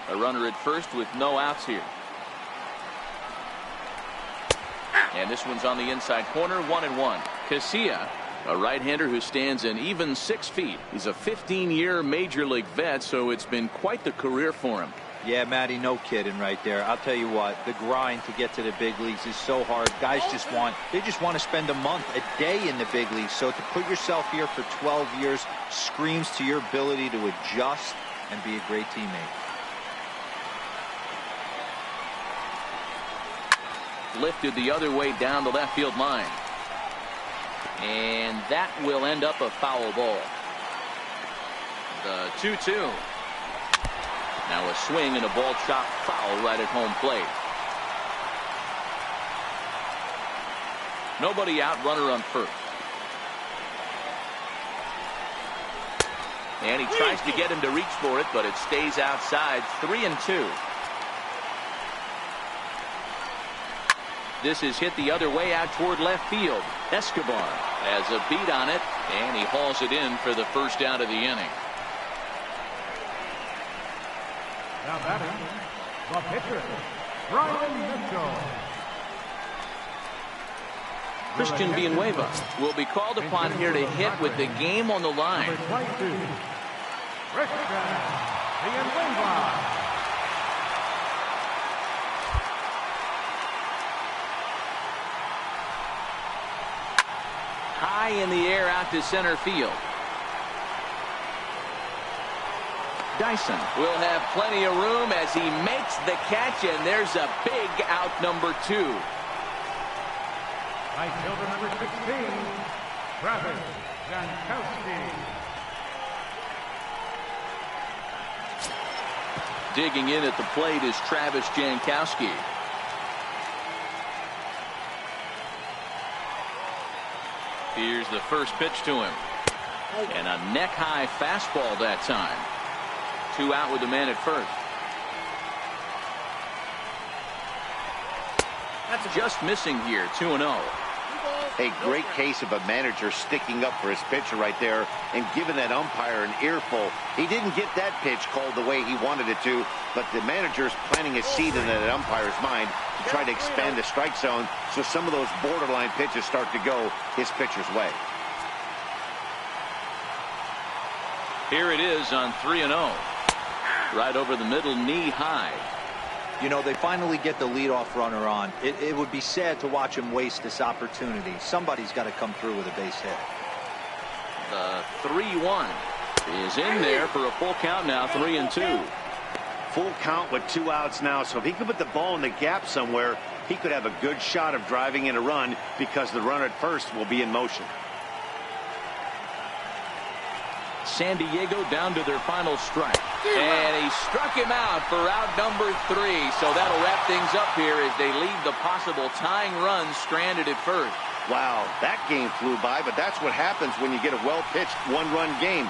A runner at first with no outs here. And this one's on the inside corner, 1-1. Casilla, a right-hander who stands an even 6 feet. He's a 15-year major league vet, so it's been quite the career for him. Yeah, Matty, no kidding right there. I'll tell you what, the grind to get to the big leagues is so hard. Guys just want to spend a month, a day in the big leagues. So to put yourself here for 12 years screams to your ability to adjust and be a great teammate. Lifted the other way down the left field line. And that will end up a foul ball. The 2-2. Now a swing and a ball chopped foul right at home plate. Nobody out, runner on first. And he tries to get him to reach for it, but it stays outside. 3-2. This is hit the other way out toward left field. Escobar has a beat on it, and he hauls it in for the first out of the inning. Now batting, the pitcher, Brian Mitchell. Christian Villanueva will be called upon here to hit with the game on the line. Number 22, Christian Villanueva. High in the air out to center field. Dyson will have plenty of room as he makes the catch, and there's a big out, number 2. Right fielder number 16, Travis Jankowski. Digging in at the plate is Travis Jankowski. Here's the first pitch to him. And a neck-high fastball that time. 2 out with the man at first. That's just missing here, 2-0. A great case of a manager sticking up for his pitcher right there and giving that umpire an earful. He didn't get that pitch called the way he wanted it to, but the manager's planting a seed in that umpire's mind to try to expand the strike zone so some of those borderline pitches start to go his pitcher's way. Here it is on 3-0. Right over the middle, knee high. You know, they finally get the leadoff runner on. It would be sad to watch him waste this opportunity. Somebody's got to come through with a base hit. The 3-1 is in there for a full count now, 3-2. Full count with 2 outs now, so if he could put the ball in the gap somewhere, he could have a good shot of driving in a run because the runner at first will be in motion. San Diego down to their final strike. And he struck him out for out number 3. So that'll wrap things up here as they leave the possible tying run stranded at first. Wow, that game flew by, but that's what happens when you get a well-pitched one-run game.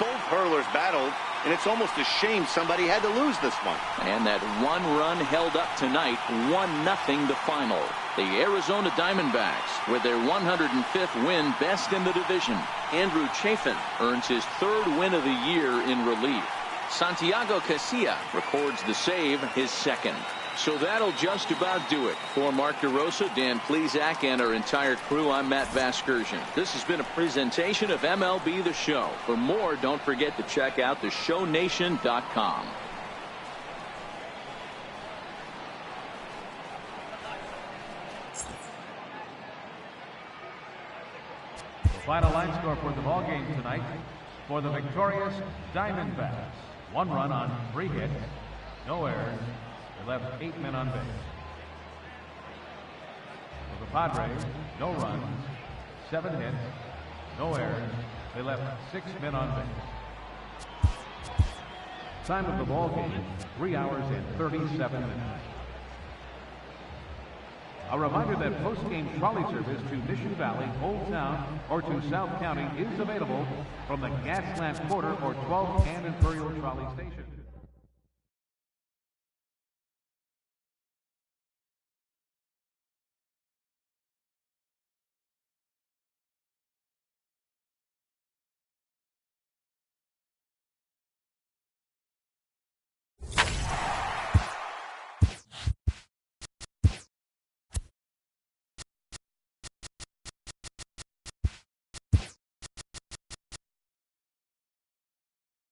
Both hurlers battled, and it's almost a shame somebody had to lose this one. And that 1 run held up tonight, 1-0 the final. The Arizona Diamondbacks with their 105th win, best in the division. Andrew Chafin earns his 3rd win of the year in relief. Santiago Casilla records the save, his 2nd. So that'll just about do it. For Mark DeRosa, Dan Plesac, and our entire crew, I'm Matt Vasgersian. This has been a presentation of MLB The Show. For more, don't forget to check out theshownation.com. The final line score for the ball game tonight for the victorious Diamondbacks. 1 run on 3 hits, no errors. They left 8 men on base. For the Padres, no runs, 7 hits, no errors. They left 6 men on base. Time of the ball game, 3 hours and 37 minutes. A reminder that post-game trolley service to Mission Valley, Old Town, or to South County is available from the Gaslamp Quarter or 12th and Imperial Trolley Station.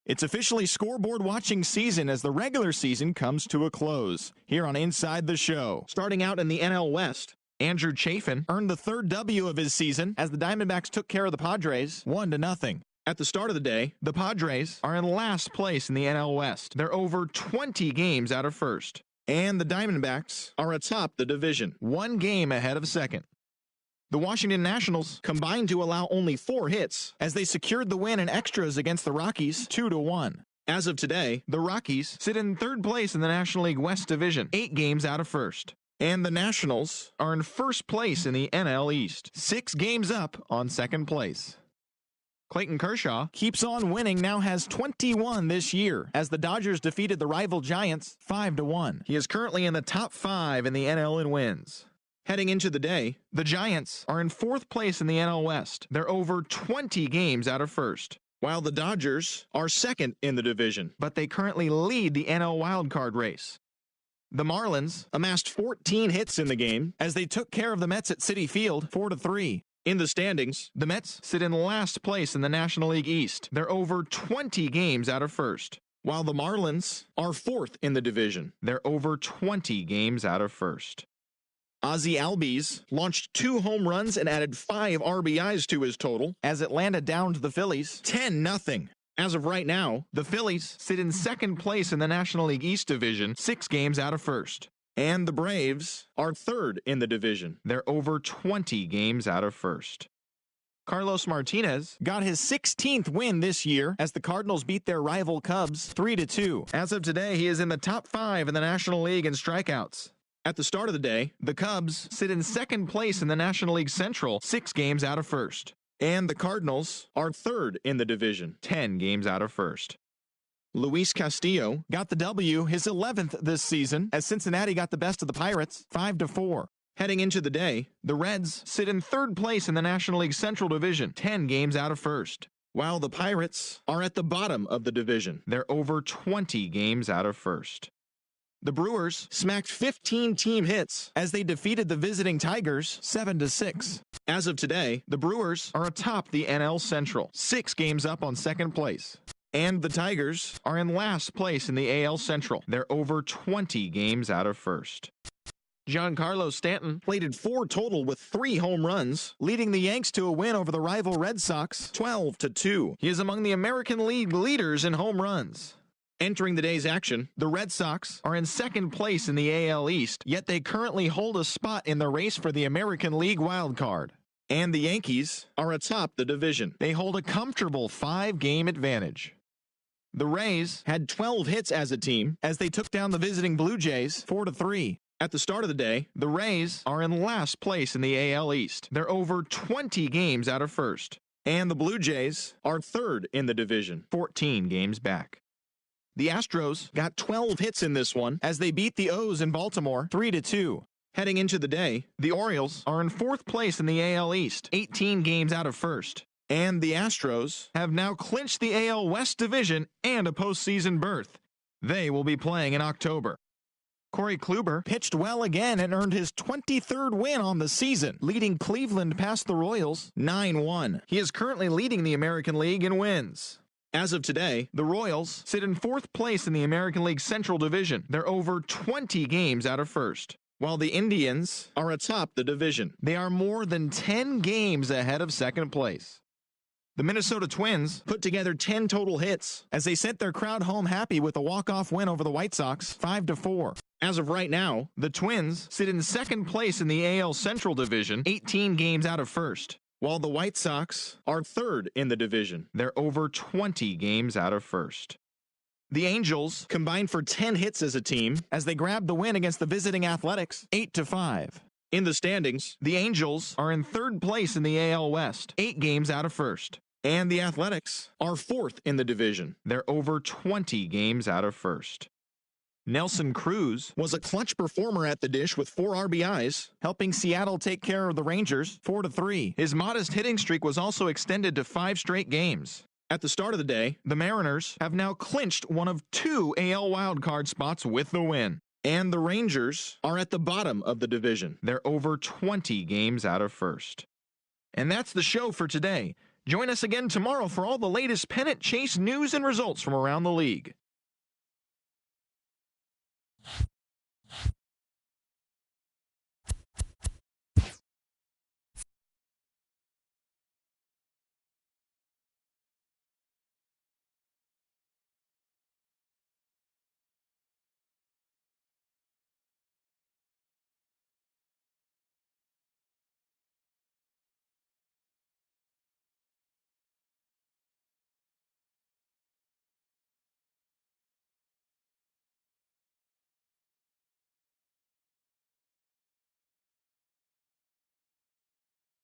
It's officially scoreboard watching season as the regular season comes to a close. Here on Inside the Show, starting out in the NL West, Andrew Chafin earned the third W of his season as the Diamondbacks took care of the Padres 1-0. At the start of the day, the Padres are in last place in the NL West. They're over 20 games out of first. And the Diamondbacks are atop the division, 1 game ahead of second. The Washington Nationals combined to allow only 4 hits as they secured the win in extras against the Rockies 2-1. As of today, the Rockies sit in third place in the National League West Division, 8 games out of first. And the Nationals are in first place in the NL East, 6 games up on second place. Clayton Kershaw keeps on winning, now has 21 this year, as the Dodgers defeated the rival Giants 5-1. He is currently in the top 5 in the NL in wins. Heading into the day, the Giants are in 4th place in the NL West. They're over 20 games out of first, while the Dodgers are 2nd in the division, but they currently lead the NL wildcard race. The Marlins amassed 14 hits in the game as they took care of the Mets at Citi Field 4-3. In the standings, the Mets sit in last place in the National League East. They're over 20 games out of first, while the Marlins are 4th in the division. They're over 20 games out of first. Ozzie Albies launched 2 home runs and added 5 RBIs to his total as Atlanta downed the Phillies 10-0. As of right now, the Phillies sit in 2nd place in the National League East Division, 6 games out of first. And the Braves are 3rd in the division. They're over 20 games out of first. Carlos Martinez got his 16th win this year as the Cardinals beat their rival Cubs 3-2. As of today, he is in the top 5 in the National League in strikeouts. At the start of the day, the Cubs sit in 2nd place in the National League Central, 6 games out of first. And the Cardinals are 3rd in the division, 10 games out of first. Luis Castillo got the W, his 11th this season, as Cincinnati got the best of the Pirates, 5-4. Heading into the day, the Reds sit in 3rd place in the National League Central Division, 10 games out of first, while the Pirates are at the bottom of the division. They're over 20 games out of first. The Brewers smacked 15 team hits as they defeated the visiting Tigers 7-6. As of today, the Brewers are atop the NL Central, 6 games up on 2nd place. And the Tigers are in last place in the AL Central. They're over 20 games out of first. Giancarlo Stanton plated 4 total with 3 home runs, leading the Yanks to a win over the rival Red Sox 12-2. He is among the American League leaders in home runs. Entering the day's action, the Red Sox are in 2nd place in the AL East, yet they currently hold a spot in the race for the American League wildcard. And the Yankees are atop the division. They hold a comfortable 5-game advantage. The Rays had 12 hits as a team as they took down the visiting Blue Jays 4-3. At the start of the day, the Rays are in last place in the AL East. They're over 20 games out of first. And the Blue Jays are 3rd in the division, 14 games back. The Astros got 12 hits in this one as they beat the O's in Baltimore 3-2. Heading into the day, the Orioles are in 4th place in the AL East, 18 games out of first. And the Astros have now clinched the AL West Division and a postseason berth. They will be playing in October. Corey Kluber pitched well again and earned his 23rd win on the season, leading Cleveland past the Royals 9-1. He is currently leading the American League in wins. As of today, the Royals sit in 4th place in the American League Central Division. They're over 20 games out of first, while the Indians are atop the division. They are more than 10 games ahead of 2nd place. The Minnesota Twins put together 10 total hits as they sent their crowd home happy with a walk-off win over the White Sox 5-4. As of right now, the Twins sit in 2nd place in the AL Central Division, 18 games out of first, while the White Sox are 3rd in the division. They're over 20 games out of first. The Angels combined for 10 hits as a team as they grabbed the win against the visiting Athletics 8-5. In the standings, the Angels are in 3rd place in the AL West, 8 games out of first. And the Athletics are 4th in the division. They're over 20 games out of first. Nelson Cruz was a clutch performer at the dish with 4 RBIs, helping Seattle take care of the Rangers 4-3. His modest hitting streak was also extended to 5 straight games. At the start of the day, the Mariners have now clinched one of 2 AL wildcard spots with the win. And the Rangers are at the bottom of the division. They're over 20 games out of first. And that's the show for today. Join us again tomorrow for all the latest pennant chase news and results from around the league.